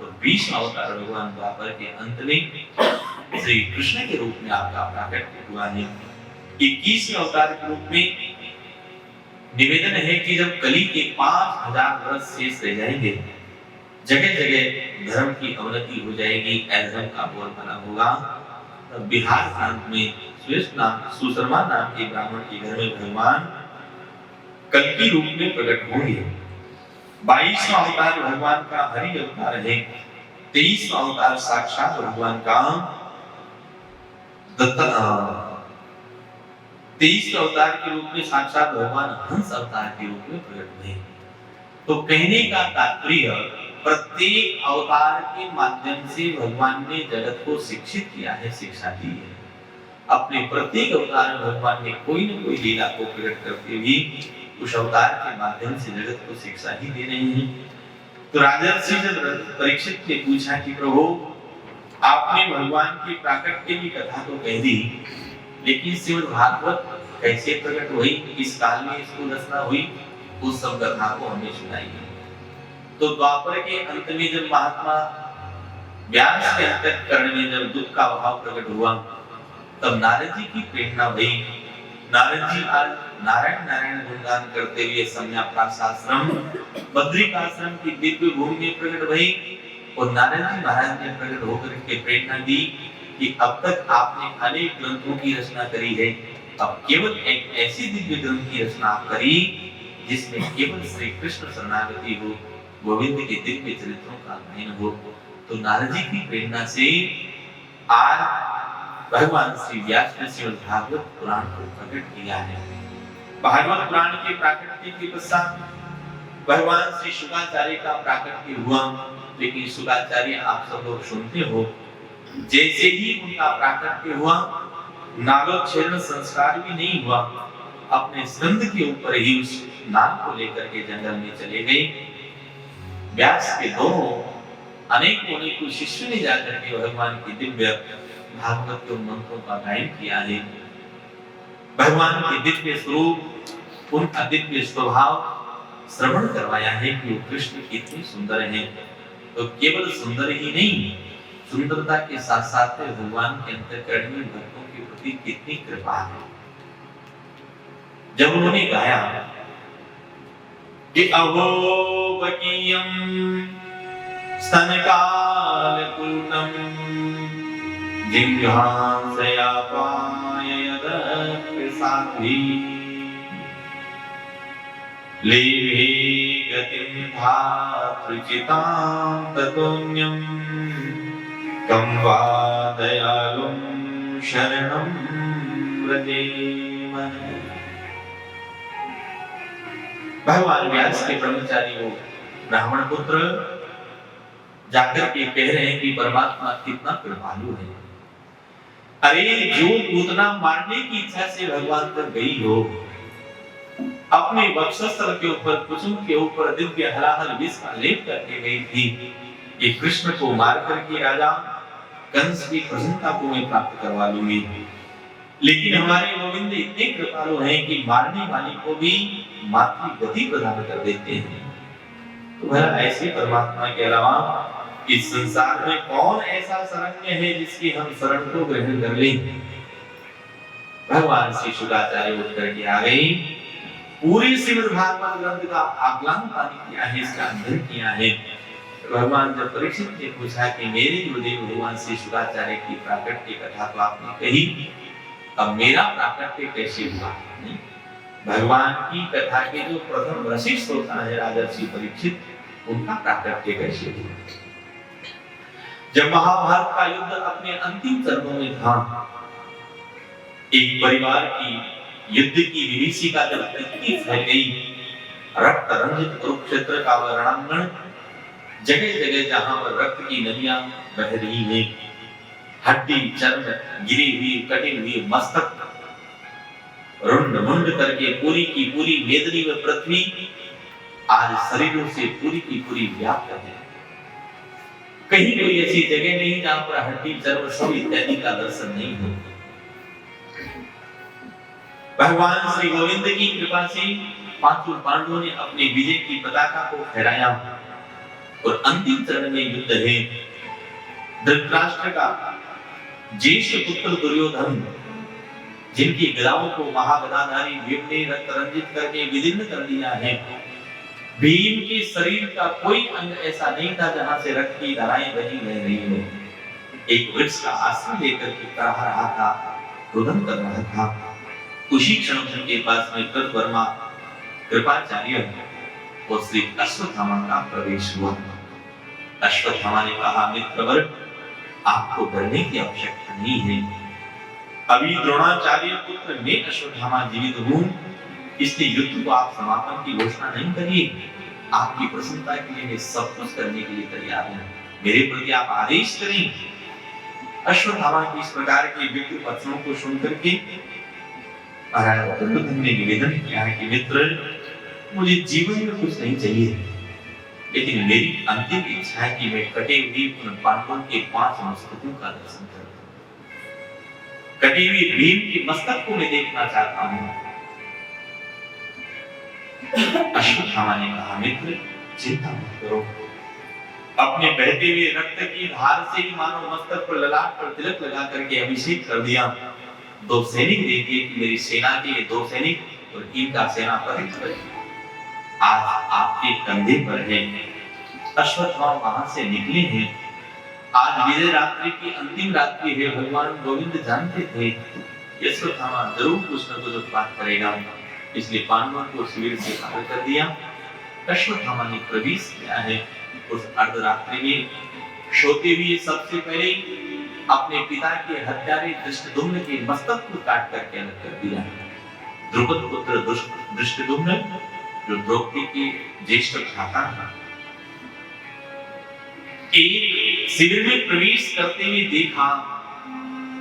A: और 20वां अवतार भगवान द्वापर के अंत में श्री कृष्ण के रूप में आपका प्राकट्य हुआ है। 21वें अवतार के रूप में निवेदन है कि जब कली के 5000 वर्ष शेष रह जाएंगे, जगह जगह धर्म की अवनति हो जाएगी, अधर्म का बोलबाला होगा, तब बिहार प्रांत में सुशर्मा नाम के ब्राह्मण के घर में भगवान कल्कि रूप में प्रकट होंगे। 22वां अवतार भगवान का हरि अवतार है। 23वां अवतार साक्षात भगवान का 23वें अवतार के रूप में साक्षात भगवान हंस अवतार के रूप में प्रकट हुए। तो कहने का तात्पर्य, प्रत्येक अवतार के माध्यम से भगवान ने जगत को शिक्षित किया है, शिक्षा दी है। अपने प्रत्येक अवतार में भगवान ने कोई न कोई लीला को प्रकट करते हुए उस अवतार के माध्यम से जगत को शिक्षा ही दे रहे हैं। तो राजर्षि जब परीक्षित ने पूछा कि प्रभु, आपने भगवान की प्राकट्य की कथा तो कह दी, लेकिन श्रीमद् भागवत कैसे प्रकट हुई, किस काल में इसको रचना हुई, उस सब कथा को हमें सुनाइए। तो द्वापर के अंत में जब महात्मा व्यास के अंतःकरण में जब दुख का भाव प्रकट हुआ, तब नारद जी की प्रेरणा हुई। नारद जी आज नारायण नारायण गुणगान करते हुए संन्यासाश्रम बद्रिकाश्रम की दिव्य भूमि में प्रकट हुई, और नारद जी महाराज ने प्रकट होकर के प्रेरणा दी कि अब तक आपने अनेक ग्रंथों की रचना करी है, अब केवल एक ऐसी दिव्य ग्रंथ की रचना आप करी जिसमें केवल श्री कृष्ण शरणागति हो, गोविंद के दिव्य चरित्रों का गायन हो। तो नारद जी की प्रेरणा से आज भगवान श्री व्यास ने श्रीमद् भागवत पुराण को प्रकट किया है। भागवत पुराण के प्राकट्य के पश्चात भगवान श्री शुकाचार्य का प्राकट्य हुआ, लेकिन शुकाचार्य आप सब लोग सुनते हो, जैसे ही उनका प्राकट्य हुआ, नागोच्छेदन संस्कार भी नहीं हुआ, अपने स्कंद के ऊपर ही उस नाग को लेकर के जंगल में चले गए। व्यास के दोनों अनेकों शिष्यों ने जाकर के भगवान की दिव्य भागवत के मंत्रों का गायन किया है। भगवान के दिव्य स्वरूप, उनका दिव्य स्वभाव श्रवण करवाया है कि वो कृष्ण कितने सुंदर हैं। तो केवल सुंदर ही नहीं, सुंदरता के साथ साथ भगवान के अंतःकरण में भक्तों के प्रति कितनी कृपा है। जब उन्होंने गाया कि अहो बकीयम स्तनकालपूर्णम जिह्वांसया पाययदप्रसाद्भिः लेभे गतिं धातृचितां ततोऽन्यं कं वा दयालुं शरणं व्रजेमः। भगवान व्यास के ब्रह्मचारी वो ब्राह्मण पुत्र जाकर के कह रहे हैं कि परमात्मा कितना कृपालु है। अरे जो पूतना मारने की इच्छा से भगवान तक गई हो, अपने वक्षस्थल के ऊपर, कुसुम के ऊपर दिव्य हलाहल विष का लेप करके गई थी कि कृष्ण को मार करके राजा कंस की प्रसन्नता को मैं प्राप्त करवा लूंगी। लेकिन हमारे गोविंद इतने कृपालु हैं कि मारने वाले को भी मातृ गति प्रदान कर देते हैं। तो भला ऐसे परमात्मा के अलावा इस संसार में कौन ऐसा शरण्य है जिसकी हम शरण को ग्रहण कर लें? भगवान श्री शुक्राचार्य उत्तर के आ गए, पूरे श्रीमद् भागवत ग्रंथ का आकलन पानी किया है, इसका अध्ययन किया है। भगवान जब परीक्षित ने पूछा कि मेरे गुरुदेव भगवान श्री शुक्राचार्य की प्राकट्य कथा तो आपने कही, अब मेरा प्राकट्य कैसे हुआ? भगवान की कथा के जो प्रथम वशिष्ठ होता है राजर्षि परीक्षित, उनका प्राकट्य कैसे हुआ? जब महाभारत का युद्ध अपने अंतिम चरणों में था, एक परिवार की युद्ध की विभीषिका जब इतनी फैल गई, रक्त रंजित कुरुक्षेत्र का वह रणांगण, जगह जगह जहां पर रक्त की नदियां बह रही हैं, हड्डी चर्म गिरी हुई कटे हुए मस्तक रुंड मुंड करके पूरी की पूरी मेदनी व पृथ्वी आज शरीरों से पूरी की पूरी व्याप्त है। कहीं कोई ऐसी जगह नहीं जहां पर हड्डी चर्म सब इत्यादि का दर्शन नहीं हो। भगवान श्री गोविंद की कृपा से पांचों पांडवों ने अपने विजय की पताका को फहराया और अंतिम चरण में युद्ध है। धृतराष्ट्र का ज्येष्ठ पुत्र दुर्योधन, जिनकी गदाओं को महागदाधारी भीम ने रक्त रंजित करके विदीर्ण कर दिया है, भीम के शरीर का कोई अंग ऐसा नहीं था जहां से रक्त की धाराएं बही बह रही हो। एक वृक्ष का आश्रय लेकर के कराह रहा था, रुदन कर रहा था। उसी क्षण उनके पास में कृतवर्मा कृपाचार्य और श्री अश्वत्थामा का प्रवेश हुआ। अश्वत्थामा ने कहा, मित्रवर, आपको डरने की आवश्यकता नहीं है। अभी द्रोणाचार्य पुत्र मैं अश्वत्थामा जीवित हूं, इसलिए युद्ध को आप समापन की घोषणा नहीं करिए। आपकी प्रसन्नता के लिए मैं सब कुछ करने के लिए तैयार हूं, मेरे प्रति आप आदेश करें। अश्वत्थामा की इस प्रकार के विकृत वचनों को सुनकर के महाराज दुर्योधन ने निवेदन किया है कि मित्र, मुझे जीवन में कुछ नहीं चाहिए, लेकिन मेरी अंतिम इच्छा है कि मैं कटे हुए उन पांडवों के 5 मस्तकों का दर्शन करूं। कटे हुए भीम के मस्तक को मैं देखना चाहता हूं। अश्वत्थामा ने कहा, मित्र, चिंता मत करो। अपने बहते हुए रक्त की धार से ही मानो मस्तक पर ललाट पर तिलक लगा करके अभिषेक कर दिया। 2 सैनिक दे दिए कि मेरी सेना के 2 सैनिक और इनका सेनापति आज आपके कंधे पर है। अश्वत्थामा वहां से निकले हैं। आज विजय रात्रि की अंतिम रात्रि है। भगवान गोविंद जानते थे अश्वत्थामा जरूर कुछ न कुछ उत्पात करेगा, इसलिए पांडवों को शिविर से बाहर कर दिया। अश्वत्थामा ने प्रवेश किया है। उस अर्धरात्रि में सोते हुए सबसे पहले अपने पिता के हत्यारे धृष्टद्युम्न के मस्तक को काट करके अलग कर दिया। द्रुपद पुत्र धृष्टद्युम्न, जो द्रौपदी के ज्येष्ठ भ्राता था, एक शिविर में प्रवेश करते हुए देखा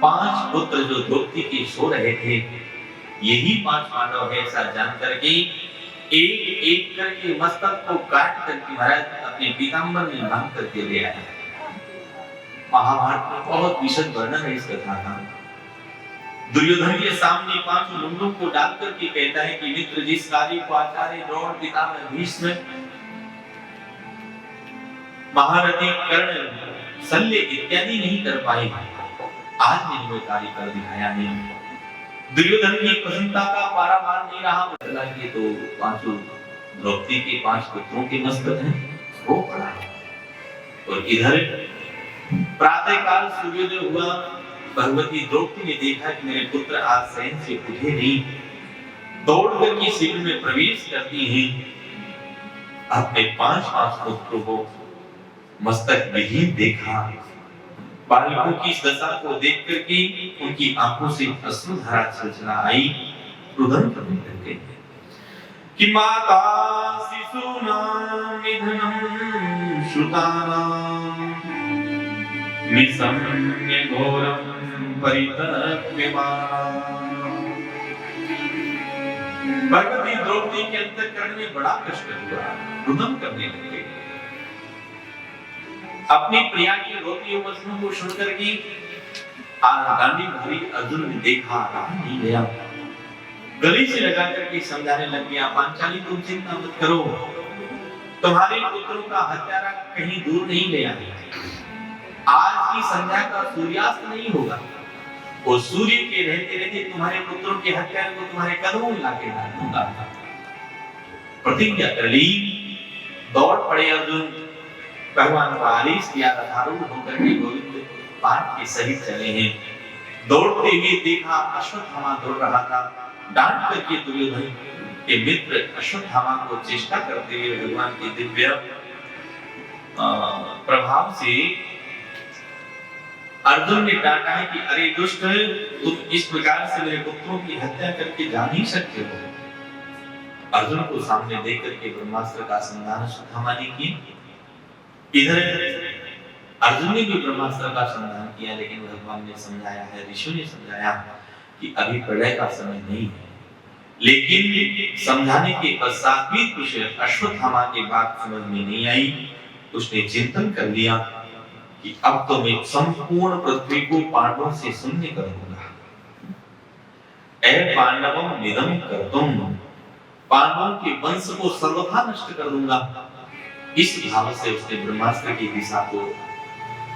A: 5 पुत्र जो द्रौपदी के सो रहे थे, यही 5 पांडव है ऐसा जान करके एक एक करके मस्तक को काट करके महाराज अपने पीताम्बर में बांध करके ले आए। महाभारत में बहुत विशद वर्णन है इस कथा का। दुर्योधन के सामने 5 मुंडों को डाल करके कहता है कि मित्र, जिस कार्य को आचार्य द्रोण, पितामह भीष्म, महारथी कर्ण, शल्य इत्यादि नहीं कर पाए, आज मैंने वो कार्य कर दिखाया है। दुर्योधन की प्रसन्नता का पारावार नहीं रहा। बदला कि तो 5 द्रौपदी के 5 पुत्रों के मस्तक हैं, रो पड़ा। और इधर प्रातः काल सूर्योदय हुआ। भगवती द्रौपदी ने देखा कि मेरे पुत्र आज शयन से उठे नहीं, दौड़ करके शिविर में प्रवेश करती हैं। अपने 5 पुत्रों को मस्तक विहीन देखा। बालकों की इस दशा को देख करके उनकी आंखों से अश्रुधारा छलछला आई। रुदन करने लगे कि माता शिशूनां निधनं श्रुतानां निसम्य घोरं परितप्यमाना। भगवती द्रौपदी के अंतःकरण में बड़ा कष्ट हुआ। रुदन करने लगे। अपनी प्रिया के रोते हुए वचनों को सुनकर के गांडीवधारी अर्जुन ने देखा, रहा नहीं गया, गले से लगा करके समझाने लग गया, पांचाली तुम चिंता मत करो, तुम्हारे पुत्रों का हत्यारा कहीं दूर नहीं ले आया। आज की संध्या का सूर्यास्त नहीं होगा, वो सूर्य के रहते रहते तुम्हारे पुत्रों के हत्यारे को तुम्हारे कदमों में लाके डाल दूंगा। प्रतिज्ञा कर ली। दौड़ पड़े अर्जुन, भगवान का आदेश किया, रथारूढ़ होकर के गोविंद पाठ के सहित चले हैं। दौड़ते हुए देखा अश्वत्थामा दौड़ रहा था। डांट करके दुर्योधन के मित्र अश्वत्थामा को चेष्टा करते हुए भगवान के दिव्य प्रभाव से अर्जुन ने डांटा है कि अरे दुष्ट, तुम इस प्रकार से मेरे पुत्रों की हत्या करके जा नहीं सकते हो। अर्जुन को सामने देख करके ब्रह्मास्त्र का संधान अश्वत्थामा ने किया। इधर अर्जुन ने भी ब्रह्मास्त्र का संधान किया, लेकिन भगवान ने समझाया है, ऋषियों ने समझाया कि अभी प्रलय का समय नहीं है। लेकिन समझाने के पश्चात भी कुछ अश्वत्थामा की बात समझ में नहीं आई। उसने चिंतन कर लिया कि अब तो मैं संपूर्ण पृथ्वी को पांडवों से शून्य कर दूंगा। ऐ पांडवम निधम कर्तुम, पांडवों के वंश को सर्वथा नष्ट कर दूंगा। इस भाव से उसने ब्रह्मास्त्र की दिशा को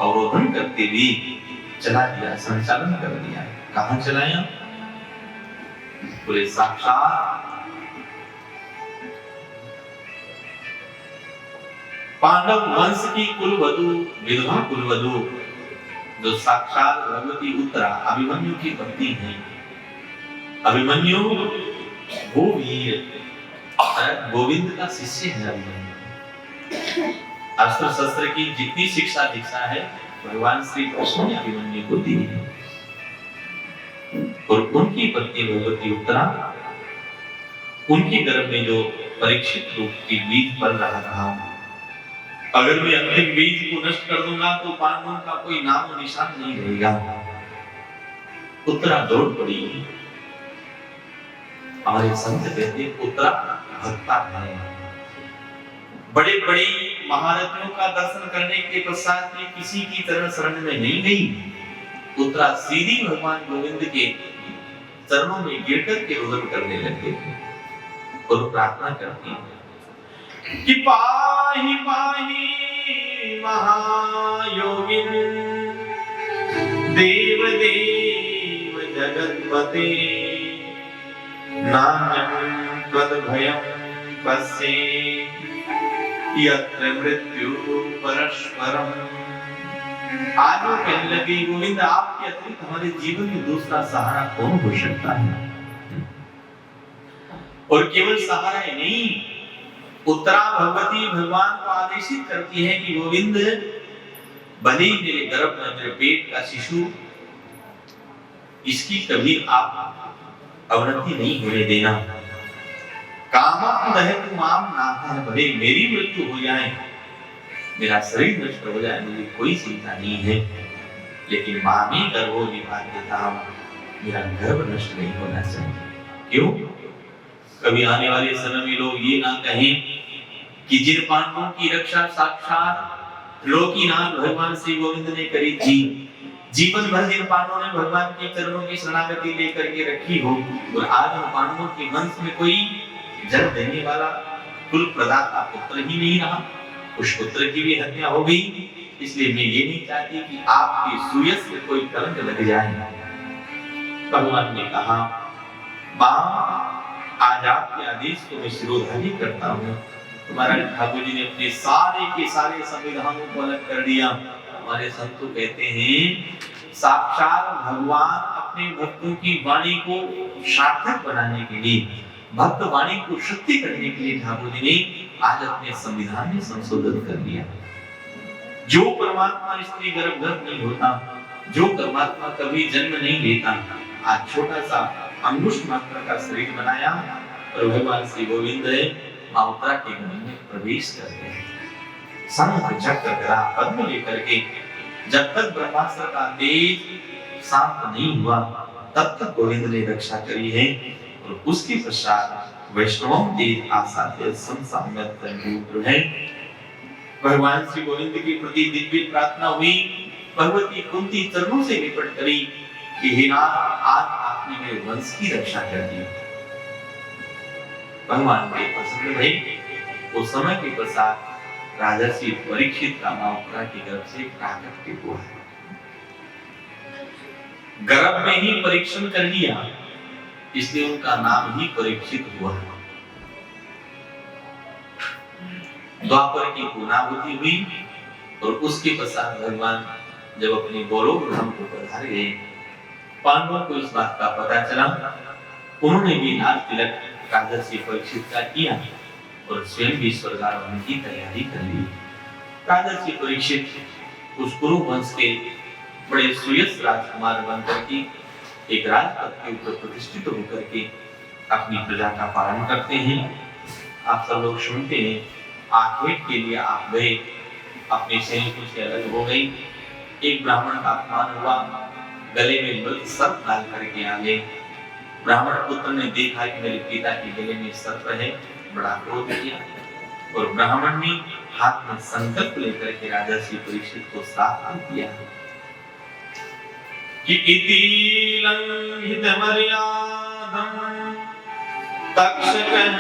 A: अवरोधन करते हुए चला दिया, संचालन कर दिया। कहां चलाया? बोले साक्षात पांडव वंश की कुलवधु, विधवा कुलवधु, जो साक्षात भगवती उत्तरा अभिमन्यु की पत्नी है। अभिमन्यु वो वीर गोविंद का शिष्य है। अभिमन्यु अस्त्र शस्त्र की जितनी शिक्षा दीक्षा है भगवान श्री कृष्ण ने अभिमन्यु को दी है। और उनकी पत्नी भगवती उत्तरा, उनके गर्भ में जो परीक्षित रूप की बीज पल रहा था, अगर मैं अंतिम बीज को नष्ट कर दूंगा तो पांडवों का कोई नाम और निशान नहीं रहेगा। उत्तरा दौड़ पड़ी। हमारे संत कहते उत्तरा भक्ता है। बड़े बड़े महारथियों का दर्शन करने के पश्चात भी किसी की तरह शरण में नहीं गई। उत्तरा सीधी भगवान गोविंद के चरणों में गिरकर के रोदन करने लगे और प्रार्थना करती कि पाहि पाहि महायोगिन देव देव जगत्पते नान्यं त्वद्भयं पश्ये यत्र मृत्यु परस्परम। आज वो कहने लगे गोविंद, आपके अतिरिक्त हमारे जीवन में दूसरा सहारा कौन हो सकता है? और केवल सहारा ही नहीं, उत्तरा भगवती भगवान को आदेशित करती है कि गोविंद, भले ही मेरे गर्भ में मेरे पेट का शिशु, इसकी कभी आप अवनति नहीं होने देना। कामम दहतु माम नाथः, भले मेरी मृत्यु हो जाए, मेरा शरीर नष्ट हो जाए, मुझे कोई चिंता नहीं है, लेकिन मामी गर्भो निभात्यताम, मेरा गर्भ नष्ट नहीं होना चाहिए। क्यों? कभी आने वाले समय में लोग ये ना कहें कि जिन पांडवों की रक्षा साक्षात लोकीनाथ भगवान श्री गोविंद ने करी थी, जीवन भर जिन पांडवों ने भगवान के चरणों की शरणागति लेकर के रखी हो, और आज उन पांडवों के वंश में कोई जन्म देने वाला कुल प्रदाता पुत्र ही नहीं रहा, उस पुत्र की भी हत्या हो गई। इसलिए मैं ये नहीं चाहती कि आपके सुयश में कोई कलंक लग जाए। भगवान ने कहा, मां, आज आपके आदेश को मैं शिरोधार्य करता हूँ। तुम्हारा ठाकुर जी ने अपने सारे के सारे संविधानों को अलग कर दिया। हमारे संतों कहते हैं, साक्षात भगवान अपने भक्तों की वाणी को सार्थक बनाने के लिए, भक्त वाणी को शक्ति करने के लिए ठाकुर जी ने आज अपने संविधान में संशोधन कर दिया। जो परमात्मा स्त्री गर्भगत नहीं होता, जो परमात्मा कभी जन्म नहीं लेता, आज छोटा सा अंगुष्ठ मात्र का शरीर बनाया और भगवान श्री गोविंद मां उत्तरा के घर में प्रवेश करते हैं। शंख चक्र गदा पद्म लेकर के, जब तक ब्रह्मास्त्र का तेज शांत नहीं हुआ, तब तक गोविंद ने रक्षा करी है। और उसके पश्चात वैष्णवों तेज आसाद्य संसाम्यत है। भगवान श्री गोविंद के प्रति दिव्य प्रार्थना हुई। भगवती कुंती चरणों से निपट करी कि हे नाथ, आज आपने मेरे वंश की रक्षा कर दी। भगवान के प्रसन्न भई, उस समय के पश्चात राजर्षि परीक्षित का मावरा के गर्भ से प्राकट्य हुआ है। गर्भ में ही परीक्षण कर लिया, इसलिए उनका नाम ही परीक्षित हुआ है। द्वापर की पूर्णाहुति हुई और उसके पश्चात भगवान जब अपने गोलोक धाम को पधारे, पांडवों को इस बात का पता चला। उन्होंने भी लाल तिलक राजर्षि परीक्षित का किया और स्वयं भी स्वर्गारोहण की तैयारी कर ली। राजर्षि परीक्षित उस कुरु वंश के बड़े सुयश राजकुमार बनकर के एक राजपद के ऊपर प्रतिष्ठित होकर के अपनी प्रजा का पालन करते हैं। आप सब लोग सुनते हैं, आखेट के लिए आप गए, अपने सैनिकों से अलग हो गई, एक ब्राह्मण का अपमान हुआ, गले में बल सर्प डाल करके आ गए। ब्राह्मण पुत्र ने देखा कि मेरे पिता के गले में सर्प है, बड़ा क्रोध किया और ब्राह्मण ने हाथ में संकल्प लेकर के राजर्षि परीक्षित को श्राप दिया कि इति लंघित मर्यादं तक्षकः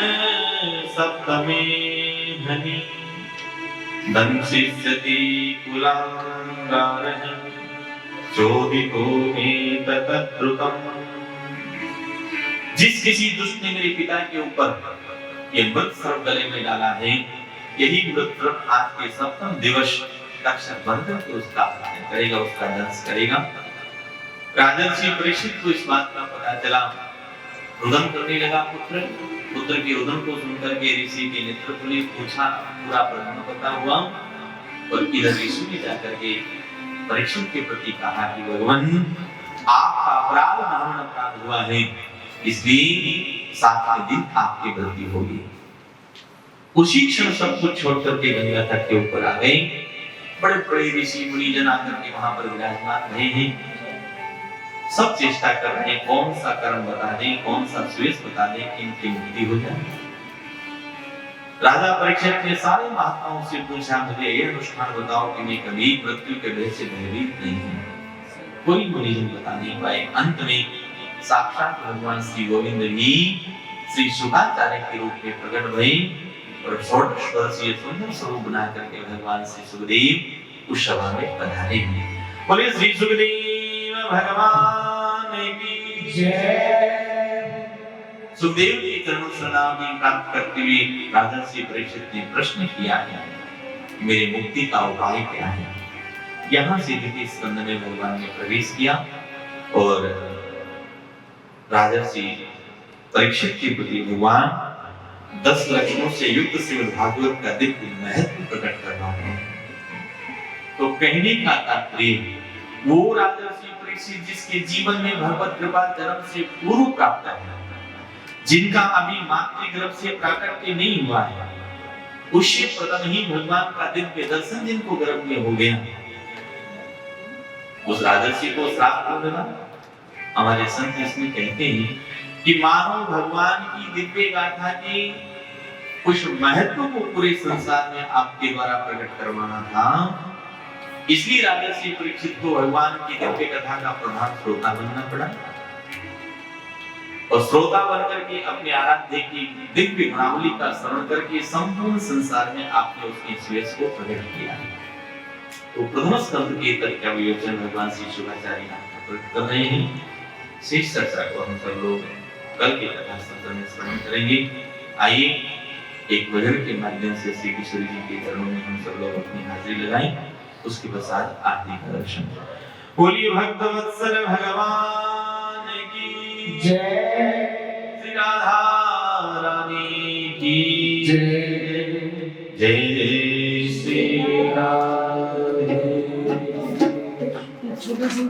A: सप्तमे धनी दंशिष्यति कुलांगारः चोदितो मे ततद्रुतम्। जिस किसी दुष्ट ने मेरे पिता के ऊपर ये मृत सर्प गले में डाला है, यही मृत सर्प आज के सप्तम दिवस तक्षक बनकर के उसका हत्या करेगा, उसका दंश करेगा। राजर्षि परीक्षित को इस बात का पता चला, रुदन करने लगा। पुत्र के रुदन को सुनकर के ऋषि के नेत्र खुले, पूछा, पूरा प्रश्न पता हुआ और इधर ऋषि ने जाकर के परीक्षित के प्रति कहा कि भगवान आपका अपराध महान अपराध हुआ है, इसलिए 7वें दिन आपकी मृत्यु होगी। उसी क्षण सब कुछ छोड़कर के गंगा तट के ऊपर आ गए। बड़े बड़े ऋषि मुनि जन आकर के वहां पर विराजमान रहे हैं, सब चेष्टा कर रहे हैं कौन सा कर्म बता दें, कौन सा सुयश बता दें कि इनकी मुक्ति हो जाए। राजा परीक्षित ने सारे महात्माओं से पूछा, मुझे यह अनुष्ठान बताओ कि मैं कभी मृत्यु के भय से भयभीत नहीं हूं। कोई मुनिजन बता नहीं पाए। अंत में साक्षात भगवान श्री गोविंद ही श्री शुकाचार्य के रूप में प्रकट भए और षोडश वर्षीय सुंदर स्वरूप बना करके भगवान श्री सुखदेव उस सभा में पधारे। बोले श्री सुखदेव भगवान की जय। सुखदेव के चरणों शरणागति प्राप्त करते हुए राजर्षि परीक्षित ने प्रश्न किया है, मेरे मुक्ति का उपाय क्या है। यहाँ से द्वितीय स्कंद में भगवान ने प्रवेश किया और राजर्षि परीक्षित के प्रति भगवान 10 लक्षणों से युक्त श्रीमद् भागवत का दिव्य महत्व प्रकट कर रहा है। तो कहने का तात्पर्य वो राजर्षि परीक्षित जिसके जीवन में भगवत कृपा जन्म से पूर्व प्राप्त है, जिनका अभी मातृगर्भ से प्राकट्य नहीं हुआ है, उससे प्रथम ही भगवान का दिव्य दर्शन जिनको गर्भ में हो गया, उस राजर्षि को श्राप क्यों मिला। हमारे संत इसमें कहते हैं कि मानो भगवान की दिव्य गाथा की कुछ महत्व को पूरे संसार में आपके द्वारा प्रकट करवाना था, इसलिए राजर्षि परीक्षित को भगवान की दिव्य कथा का प्रधान श्रोता बनना पड़ा और श्रोता बनकर के अपने आराध्य की दिव्य गुणावली का श्रवण करके संपूर्ण संसार में आपने उसके सुयश को प्रकट किया। तो प्रथम स्कंद के तथ्य विवेचन भगवान श्री शुकाचार्य प्रकट कर रहे हैं। शेष चर्चा को हम सब लोग कल के कथा सत्र में श्रवण करेंगे। आइए एक भजन के माध्यम से श्री किशोरी जी के चरणों में हम सब लोग अपनी हाजिरी लगाएं, उसके पश्चात आरती का दर्शन। बोलिए भक्त वत्सल भगवान की जय, श्री राधा रानी की जय।